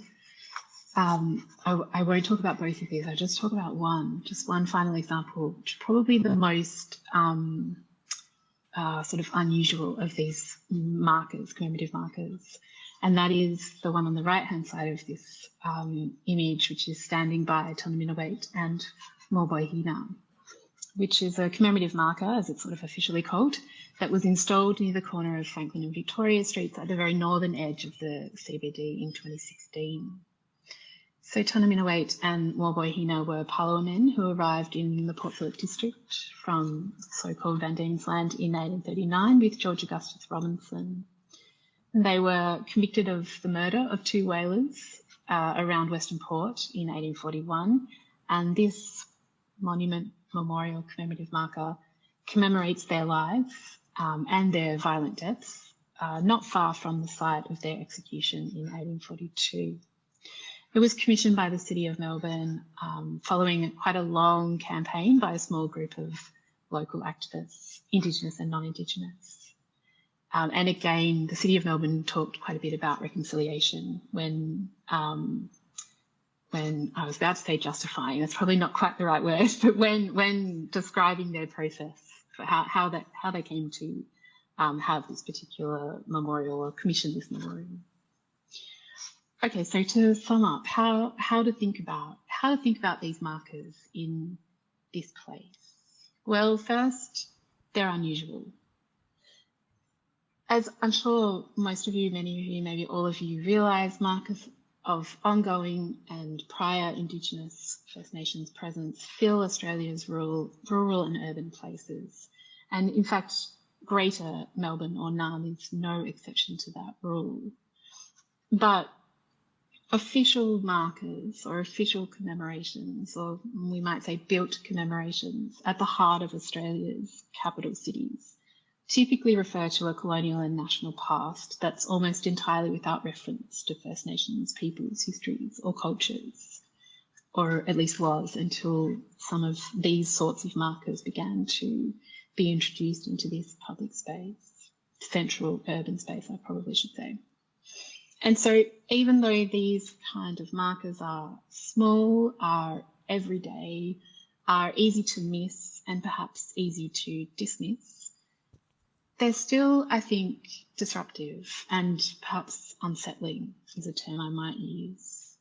I won't talk about both of these. I'll just talk about just one final example, which is probably the most sort of unusual of these markers, commemorative markers. And that is the one on the right-hand side of this image, which is standing by Tonaminawait and Morboihina, which is a commemorative marker, as it's sort of officially called, that was installed near the corner of Franklin and Victoria Streets at the very northern edge of the CBD in 2016. So Tonaminawait and Morboihina were Palawa men who arrived in the Port Phillip district from so-called Van Diemen's Land in 1839 with George Augustus Robinson. And they were convicted of the murder of 2 whalers around Western Port in 1841. And this monument, memorial, commemorative marker commemorates their lives and their violent deaths, not far from the site of their execution in 1842. It was commissioned by the City of Melbourne following quite a long campaign by a small group of local activists, Indigenous and non-Indigenous. And again, the City of Melbourne talked quite a bit about reconciliation when I was about to say justifying, that's probably not quite the right word, but when describing their process for how they came to have this particular memorial or commission this memorial. Okay, so to sum up, how to think about these markers in this place. Well, first, they're unusual. As I'm sure most of you, many of you, maybe all of you realise, markers of ongoing and prior Indigenous First Nations presence fill Australia's rural and urban places. And in fact, Greater Melbourne or none is no exception to that rule. But official markers or official commemorations, or we might say built commemorations at the heart of Australia's capital cities, typically refer to a colonial and national past that's almost entirely without reference to First Nations peoples' histories or cultures, or at least was until some of these sorts of markers began to be introduced into this public space, central urban space, I probably should say. And so even though these kind of markers are small, are everyday, are easy to miss and perhaps easy to dismiss, they're still, I think, disruptive and perhaps unsettling is a term I might use.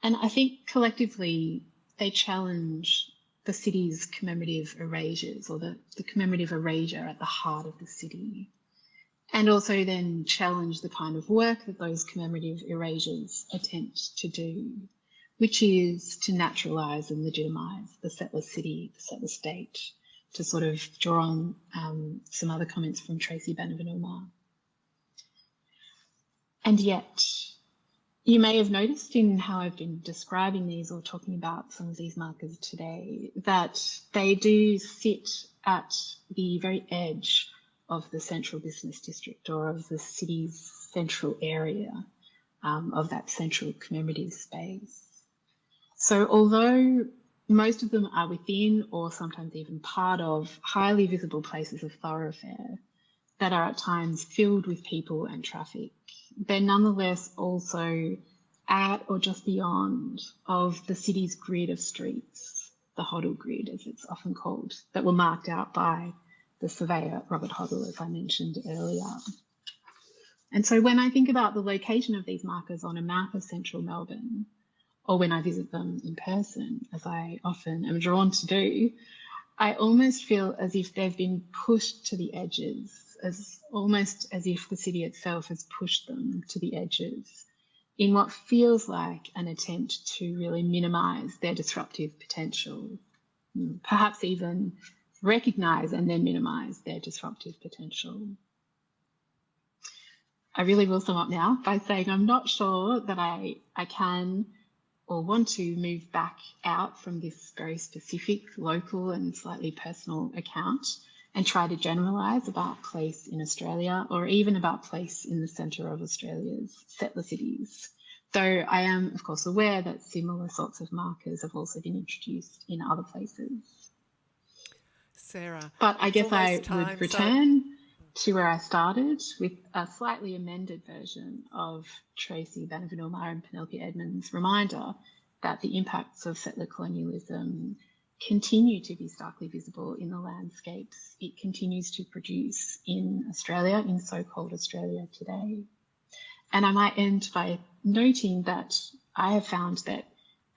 And I think collectively they challenge the city's commemorative erasures or the commemorative erasure at the heart of the city. And also then challenge the kind of work that those commemorative erasures attempt to do, which is to naturalise and legitimise the settler city, the settler state, to sort of draw on some other comments from Tracy Bannerman-Omar. And yet, you may have noticed in how I've been describing these or talking about some of these markers today, that they do sit at the very edge of the central business district or of the city's central area, of that central commemorative space. So although most of them are within or sometimes even part of highly visible places of thoroughfare that are at times filled with people and traffic, they're nonetheless also at or just beyond of the city's grid of streets, the Hoddle grid as it's often called, that were marked out by the surveyor Robert Hoddle, as I mentioned earlier. And so when I think about the location of these markers on a map of central Melbourne, or when I visit them in person, as I often am drawn to do, I almost feel as if they've been pushed to the edges, almost as if the city itself has pushed them to the edges in what feels like an attempt to really minimise their disruptive potential, perhaps even recognise and then minimise their disruptive potential. I really will sum up now by saying I'm not sure that I can or want to move back out from this very specific, local and slightly personal account and try to generalise about place in Australia or even about place in the centre of Australia's settler cities. Though I am, of course, aware that similar sorts of markers have also been introduced in other places. Sarah. But I guess I would return to where I started with a slightly amended version of Tracy Bannerman-Omar and Penelope Edmonds' reminder that the impacts of settler colonialism continue to be starkly visible in the landscapes it continues to produce in Australia, in so-called Australia today. And I might end by noting that I have found that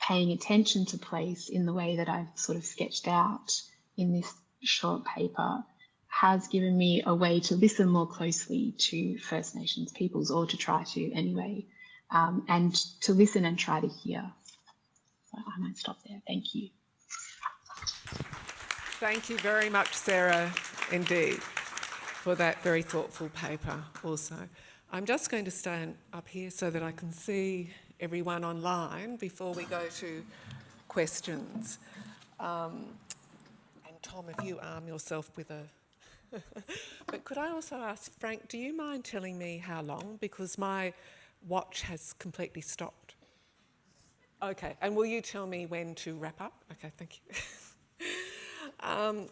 paying attention to place in the way that I've sort of sketched out in this short paper has given me a way to listen more closely to First Nations peoples, or to try to anyway, and to listen and try to hear. So I might stop there. Thank you. Thank you very much, Sarah, indeed, for that very thoughtful paper also. I'm just going to stand up here so that I can see everyone online before we go to questions. And Tom, if you arm yourself with a... But could I also ask, Frank, do you mind telling me how long? Because my watch has completely stopped. Okay, and will you tell me when to wrap up? Okay, thank you.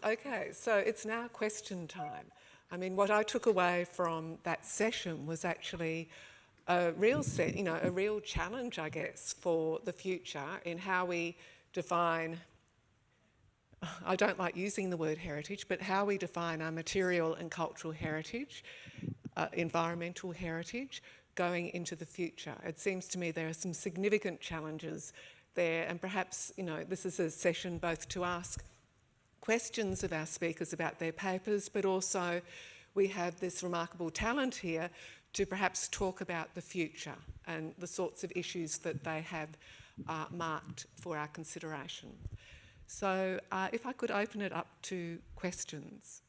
Okay, so it's now question time. I mean, what I took away from that session was actually a real a real challenge, I guess, for the future in how we define, I don't like using the word heritage, but how we define our material and cultural heritage, environmental heritage, going into the future. It seems to me there are some significant challenges there, and perhaps, this is a session both to ask questions of our speakers about their papers, but also we have this remarkable talent here to perhaps talk about the future and the sorts of issues that they have marked for our consideration. So if I could open it up to questions.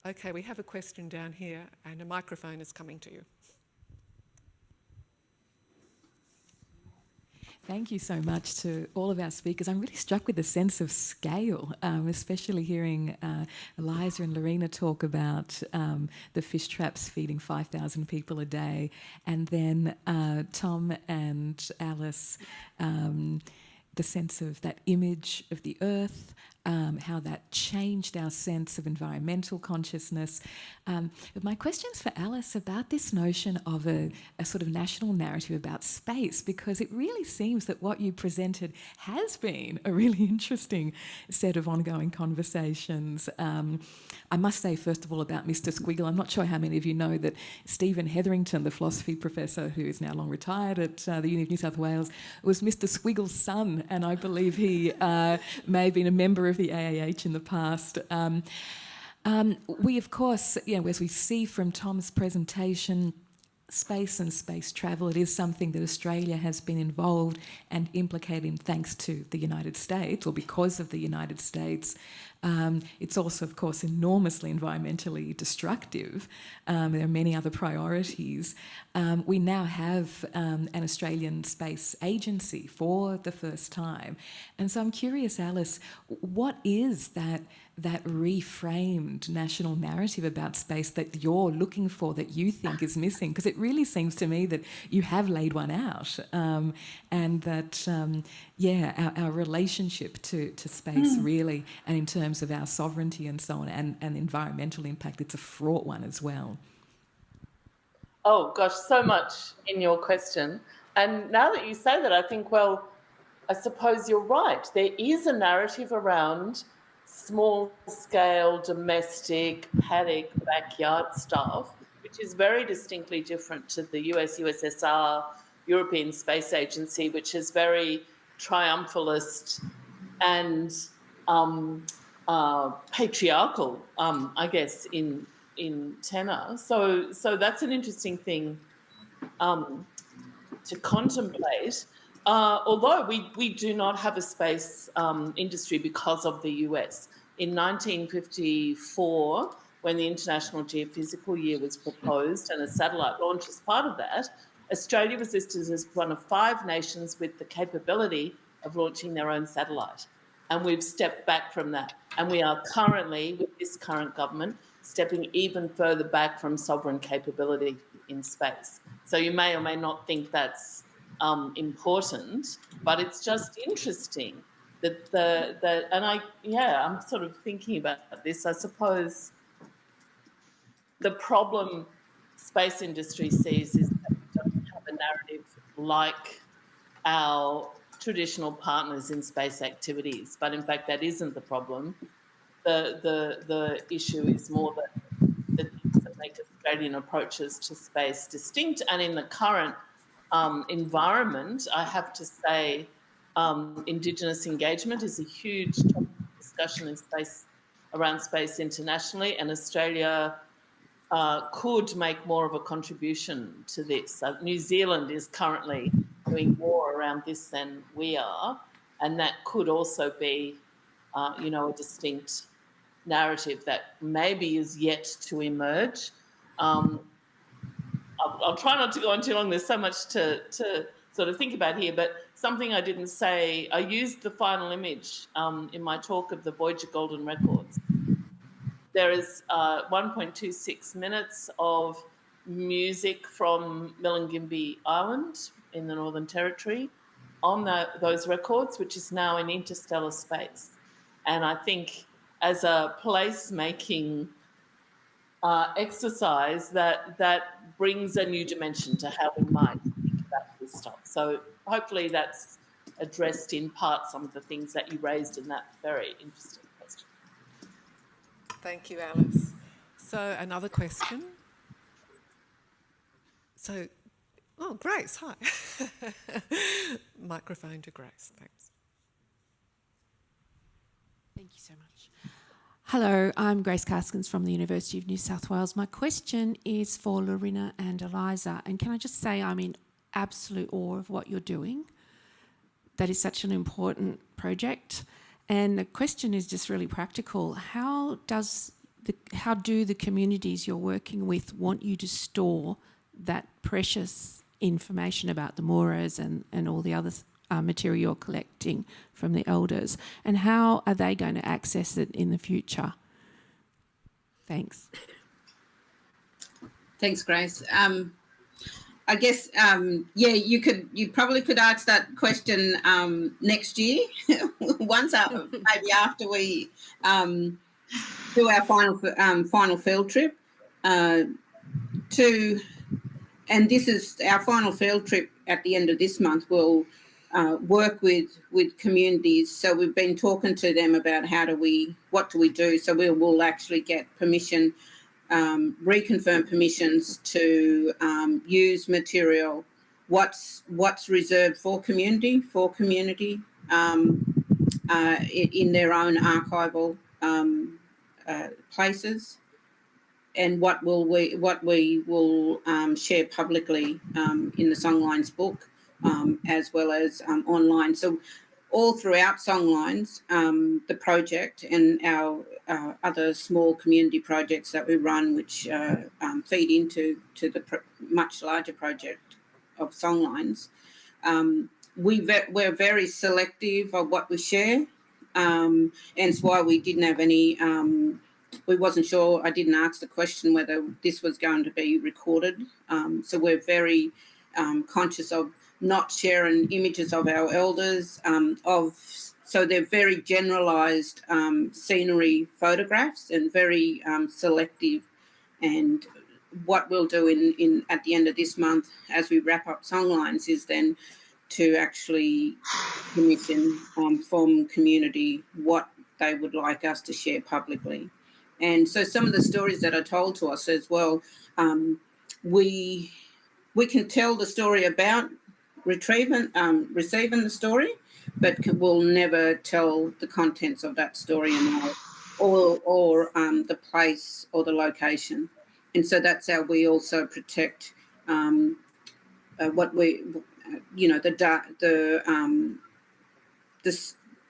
Okay, we have a question down here and a microphone is coming to you. Thank you so much to all of our speakers. I'm really struck with the sense of scale, especially hearing Eliza and Lorena talk about the fish traps feeding 5,000 people a day, and then Tom and Alice, the sense of that image of the earth, how that changed our sense of environmental consciousness. But my question's for Alice about this notion of a sort of national narrative about space, because it really seems that what you presented has been a really interesting set of ongoing conversations. I must say, first of all, about Mr. Squiggle, I'm not sure how many of you know that Stephen Hetherington, the philosophy professor who is now long retired at the Uni of New South Wales, was Mr. Squiggle's son, and I believe he may have been a member of the AAH in the past. We, of course, as we see from Tom's presentation, space and space travel, it is something that Australia has been involved and implicated in thanks to the United States, or because of the United States. It's also, of course, enormously environmentally destructive. There are many other priorities. We now have an Australian space agency for the first time. And so I'm curious, Alice, what is that reframed national narrative about space that you're looking for, that you think is missing? Because it really seems to me that you have laid one out, and that, our relationship to space really, and in terms of our sovereignty and so on, and environmental impact, it's a fraught one as well. Oh, gosh, so much in your question. And now that you say that, I think, well, I suppose you're right. There is a narrative around small-scale, domestic, paddock, backyard stuff, which is very distinctly different to the US, USSR, European Space Agency, which is very triumphalist and patriarchal, I guess, in tenor. So that's an interesting thing to contemplate. Although we do not have a space industry because of the US. In 1954, when the International Geophysical Year was proposed and a satellite launch as part of that, Australia was listed as one of 5 nations with the capability of launching their own satellite. And we've stepped back from that. And we are currently, with this current government, stepping even further back from sovereign capability in space. So you may or may not think that's important, but it's just interesting that I'm sort of thinking about this. I suppose the problem space industry sees is that we don't have a narrative like our traditional partners in space activities, but in fact that isn't the problem. The issue is more that the things that make Australian approaches to space distinct, and in the current environment, I have to say, Indigenous engagement is a huge topic of discussion in space, around space internationally, and Australia could make more of a contribution to this. New Zealand is currently doing more around this than we are, and that could also be, a distinct narrative that maybe is yet to emerge. I'll try not to go on too long. There's so much to sort of think about here, but something I didn't say, I used the final image in my talk of the Voyager Golden Records. There is 1.26 minutes of music from Milingimbi Island in the Northern Territory on those records, which is now in interstellar space. And I think as a place-making exercise, that brings a new dimension to how we might think about this stuff. So hopefully that's addressed in part some of the things that you raised in that very interesting question. Thank you, Alice. So another question. So, oh, Grace, hi. Microphone to Grace, thanks. Thank you so much. Hello, I'm Grace Karskens from the University of New South Wales. My question is for Lorena and Eliza, and can I just say I'm in absolute awe of what you're doing. That is such an important project. And the question is just really practical. How do the communities you're working with want you to store that precious information about the Moras and all the other material you're collecting from the elders? And how are they going to access it in the future? Thanks. Thanks, Grace. I guess, you probably could ask that question next year, maybe after we do our final field trip. And this is our final field trip at the end of this month. We'll work with communities. So we've been talking to them about what do we do? So we'll actually get permission, reconfirm permissions to use material, what's reserved for community in their own archival places, and what we will share publicly in the Songlines book, as well as online. So all throughout Songlines, the project and our other small community projects that we run, which feed into the much larger project of Songlines, we're very selective of what we share, and it's why we didn't have any. We wasn't sure. I didn't ask the question whether this was going to be recorded. So we're very conscious of not sharing images of our elders. So they're very generalised scenery photographs and very selective. And what we'll do at the end of this month, as we wrap up Songlines, is then to actually commission from community what they would like us to share publicly. And so some of the stories that are told to us as well, we can tell the story about receiving the story, but we'll never tell the contents of that story or the place or the location. And so that's how we also protect what we,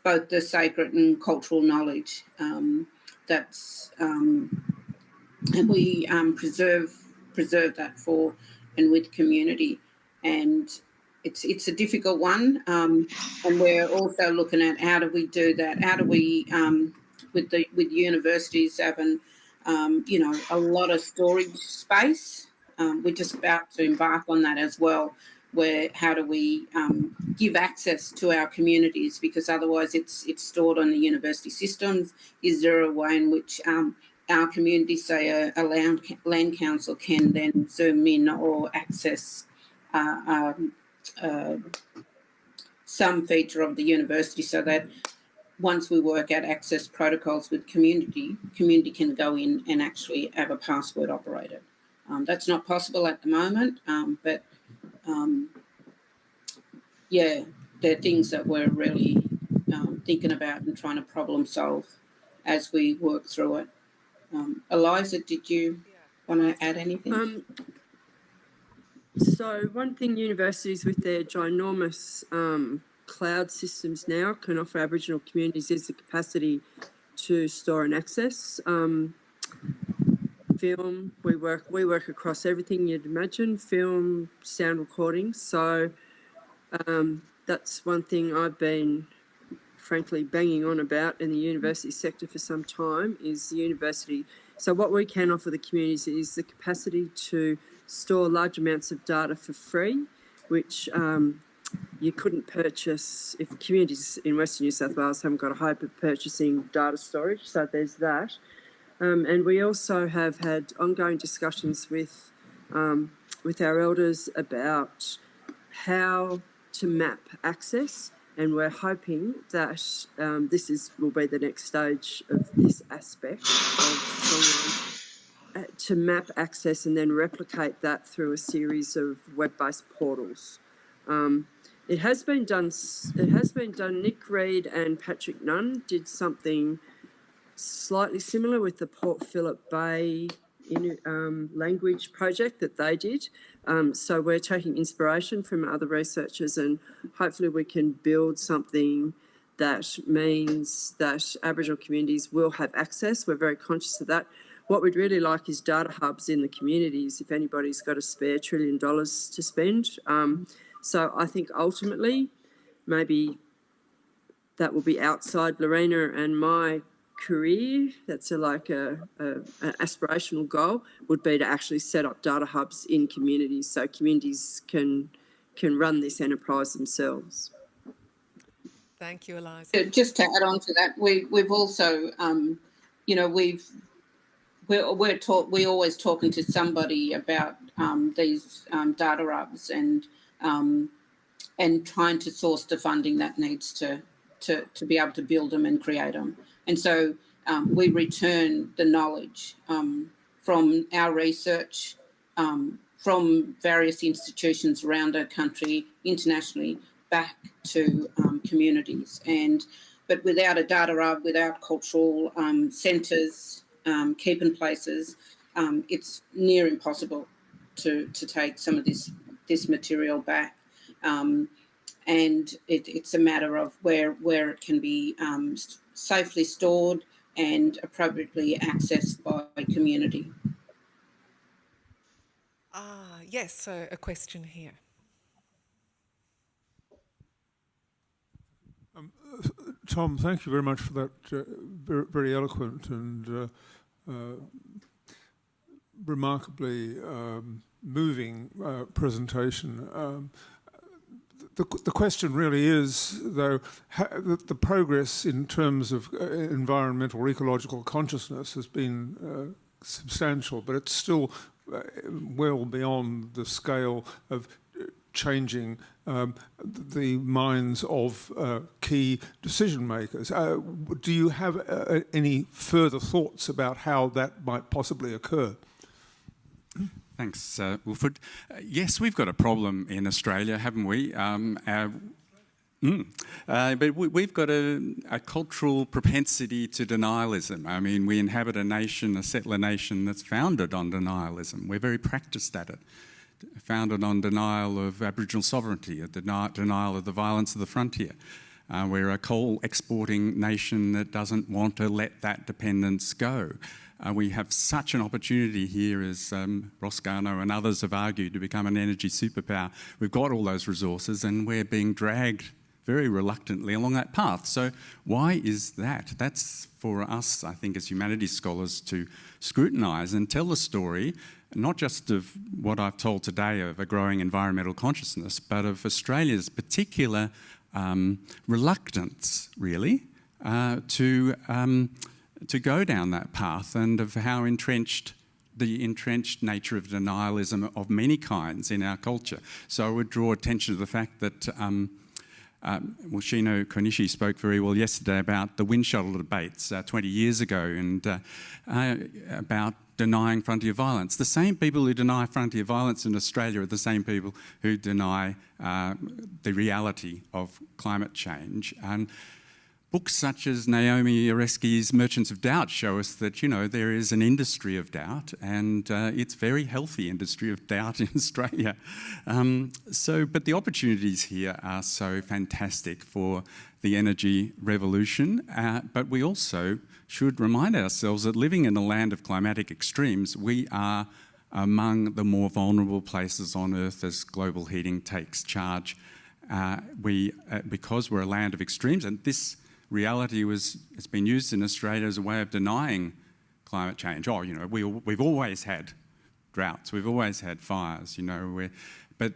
both the sacred and cultural knowledge. And we preserve that for and with community, and it's a difficult one, and we're also looking at how do we do that? How do we with universities having a lot of storage space? We're just about to embark on that as well. Where how do we give access to our communities, because otherwise it's stored on the university systems? Is there a way in which our community, say a land council, can then zoom in or access some feature of the university, so that once we work out access protocols with community can go in and actually have a password operated. That's not possible at the moment, but they're things that we're really thinking about and trying to problem solve as we work through it. Eliza, did you want to add anything? So one thing universities with their ginormous cloud systems now can offer Aboriginal communities is the capacity to store and access film. We work across everything you'd imagine: film, sound recordings. So that's one thing I've been frankly banging on about in the university sector for some time, is the university. So what we can offer the communities is the capacity to store large amounts of data for free, which you couldn't purchase, if communities in Western New South Wales haven't got a hope of purchasing data storage, so there's that. And we also have had ongoing discussions with our elders about how to map access, and we're hoping that this will be the next stage of this aspect of Songlines, to map access and then replicate that through a series of web-based portals. It has been done. Nick Reid and Patrick Nunn did something slightly similar with the Port Phillip Bay language project that they did. So we're taking inspiration from other researchers, and hopefully we can build something that means that Aboriginal communities will have access. We're very conscious of that. What we'd really like is data hubs in the communities if anybody's got a spare $1 trillion to spend. So I think ultimately maybe that will be outside Lorena and my career. That's an aspirational goal, would be to actually set up data hubs in communities so communities can run this enterprise themselves. Thank you, Eliza. Just to add on to that, we've also, we're always talking to somebody about these data hubs and trying to source the funding that needs to be able to build them and create them. And so we return the knowledge from our research, from various institutions around our country, internationally, back to communities. But without a data hub, without cultural centres, keeping places, it's near impossible to take some of this material back. And it's a matter of where it can be safely stored and appropriately accessed by community. Yes, so a question here. Tom, thank you very much for that very, very eloquent and remarkably moving presentation. The question really is, though, the progress in terms of environmental or ecological consciousness has been substantial, but it's still well beyond the scale of changing the minds of key decision makers. Do you have any further thoughts about how that might possibly occur? Thanks, Wilfred. Yes, we've got a problem in Australia, haven't we? But we've got a cultural propensity to denialism. I mean, we inhabit a nation, a settler nation that's founded on denialism. We're very practiced at it. Founded on denial of Aboriginal sovereignty, a denial of the violence of the frontier. We're a coal exporting nation that doesn't want to let that dependence go. We have such an opportunity here, as Ross Garno and others have argued, to become an energy superpower. We've got all those resources and we're being dragged very reluctantly along that path. So why is that? That's for us, I think, as humanities scholars to scrutinise and tell the story, not just of what I've told today of a growing environmental consciousness, but of Australia's particular reluctance, really, to go down that path, and of how the entrenched nature of denialism of many kinds in our culture. So I would draw attention to the fact that Shino Konishi spoke very well yesterday about the wind shuttle debates 20 years ago, and about denying frontier violence. The same people who deny frontier violence in Australia are the same people who deny the reality of climate change. And books such as Naomi Oreskes' Merchants of Doubt show us that, there is an industry of doubt, and it's a very healthy industry of doubt in Australia. But the opportunities here are so fantastic for the energy revolution, but we also should remind ourselves that living in a land of climatic extremes, we are among the more vulnerable places on Earth as global heating takes charge. Because we're a land of extremes, and this reality it's been used in Australia as a way of denying climate change. We've always had droughts, we've always had fires, but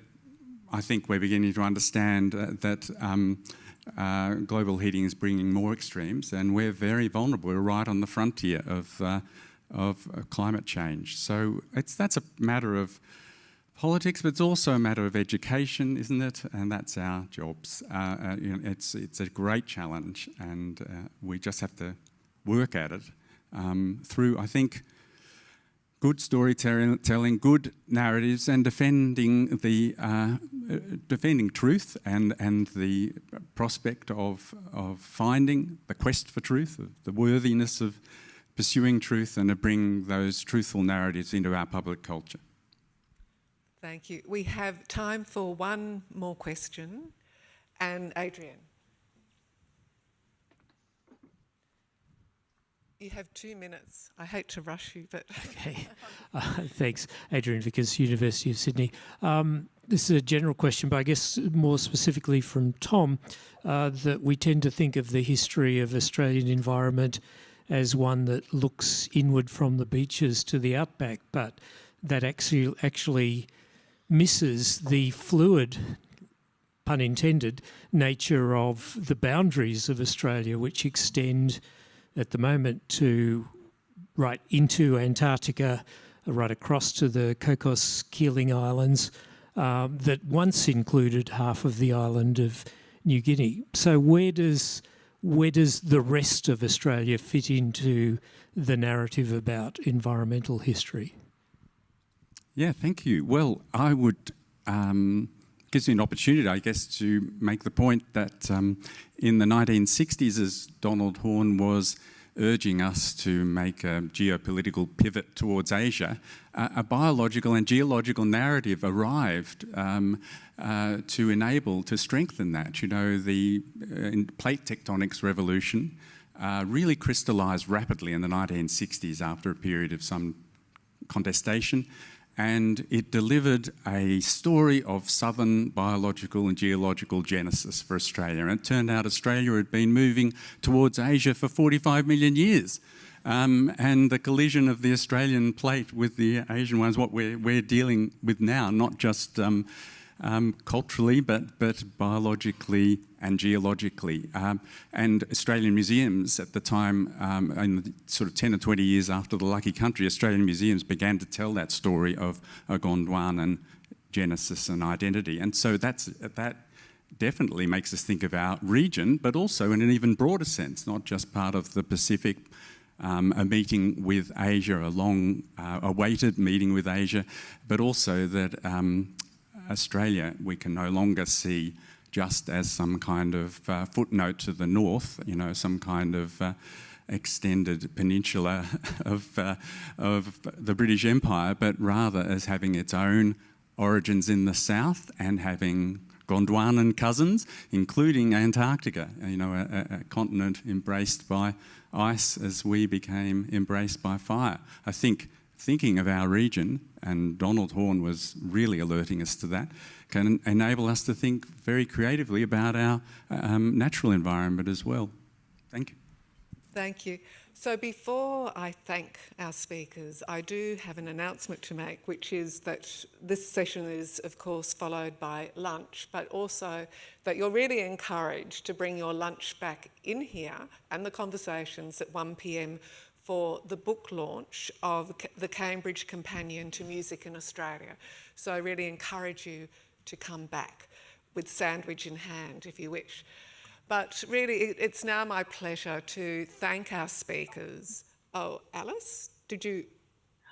I think we're beginning to understand that global heating is bringing more extremes, and we're very vulnerable. We're right on the frontier of climate change. So that's a matter of politics, but it's also a matter of education, isn't it? And that's our jobs. It's a great challenge, and we just have to work at it through, I think, good storytelling, good narratives, and defending truth and the prospect of finding the quest for truth, the worthiness of pursuing truth, and to bring those truthful narratives into our public culture. Thank you. We have time for one more question. And Adrian. You have 2 minutes. I hate to rush you, but... Okay. Thanks. Adrian Vickers, University of Sydney. This is a general question, but I guess more specifically from Tom, that we tend to think of the history of Australian environment as one that looks inward from the beaches to the outback, but that actually misses the fluid, pun intended, nature of the boundaries of Australia, which extend at the moment to right into Antarctica, right across to the Cocos Keeling Islands, that once included half of the island of New Guinea. So where does the rest of Australia fit into the narrative about environmental history? Yeah, thank you. Well, I would gives me an opportunity, I guess, to make the point that in the 1960s, as Donald Horne was urging us to make a geopolitical pivot towards Asia, a biological and geological narrative arrived to strengthen that. You know, the plate tectonics revolution really crystallised rapidly in the 1960s after a period of some contestation, and it delivered a story of southern biological and geological genesis for Australia. And it turned out Australia had been moving towards Asia for 45 million years. And the collision of the Australian plate with the Asian one is what we're dealing with now, not just culturally, but biologically and geologically. And Australian museums at the time, in the sort of 10 or 20 years after the Lucky Country, Australian museums began to tell that story of a Gondwanan genesis and identity. And so that definitely makes us think of our region, but also in an even broader sense, not just part of the Pacific, a meeting with Asia, a long-awaited meeting with Asia, but also that Australia we can no longer see just as some kind of footnote to the north, you know, some kind of extended peninsula of the British Empire, but rather as having its own origins in the south and having Gondwanan cousins, including Antarctica, you know, a continent embraced by ice as we became embraced by fire. I think thinking of our region, and Donald Horne was really alerting us to that, can enable us to think very creatively about our natural environment as well. Thank you. Thank you. So before I thank our speakers, I do have an announcement to make, which is that this session is, of course, followed by lunch, but also that you're really encouraged to bring your lunch back in here and the conversations at 1 p.m. for the book launch of the Cambridge Companion to Music in Australia. So I really encourage you to come back with sandwich in hand, if you wish. But really, it's now my pleasure to thank our speakers. Oh, Alice, did you?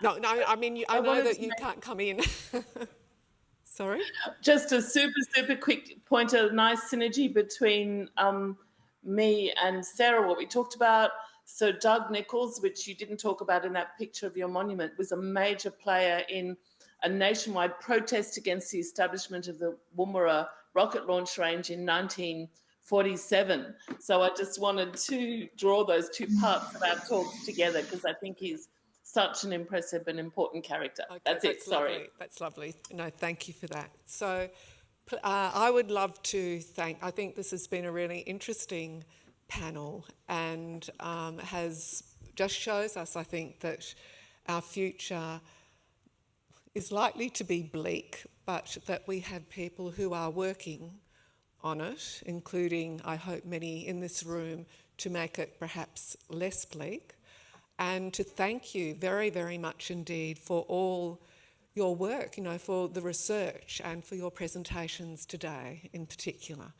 No, I mean, I know that you can't come in. Sorry? Just a super quick point, a nice synergy between me and Sarah, what we talked about. So Doug Nichols, which you didn't talk about in that picture of your monument, was a major player in a nationwide protest against the establishment of the Woomera rocket launch range in 1947. So I just wanted to draw those two parts of our talk together because I think he's such an impressive and important character. Okay, that's it, sorry. Lovely. That's lovely. No, thank you for that. So I would love to I think this has been a really interesting panel and just shows us, I think, that our future is likely to be bleak, but that we have people who are working on it, including, I hope, many in this room, to make it perhaps less bleak, and to thank you very, very much indeed for all your work, for the research and for your presentations today in particular.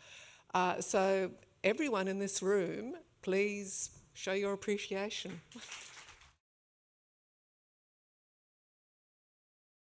So everyone in this room, please show your appreciation.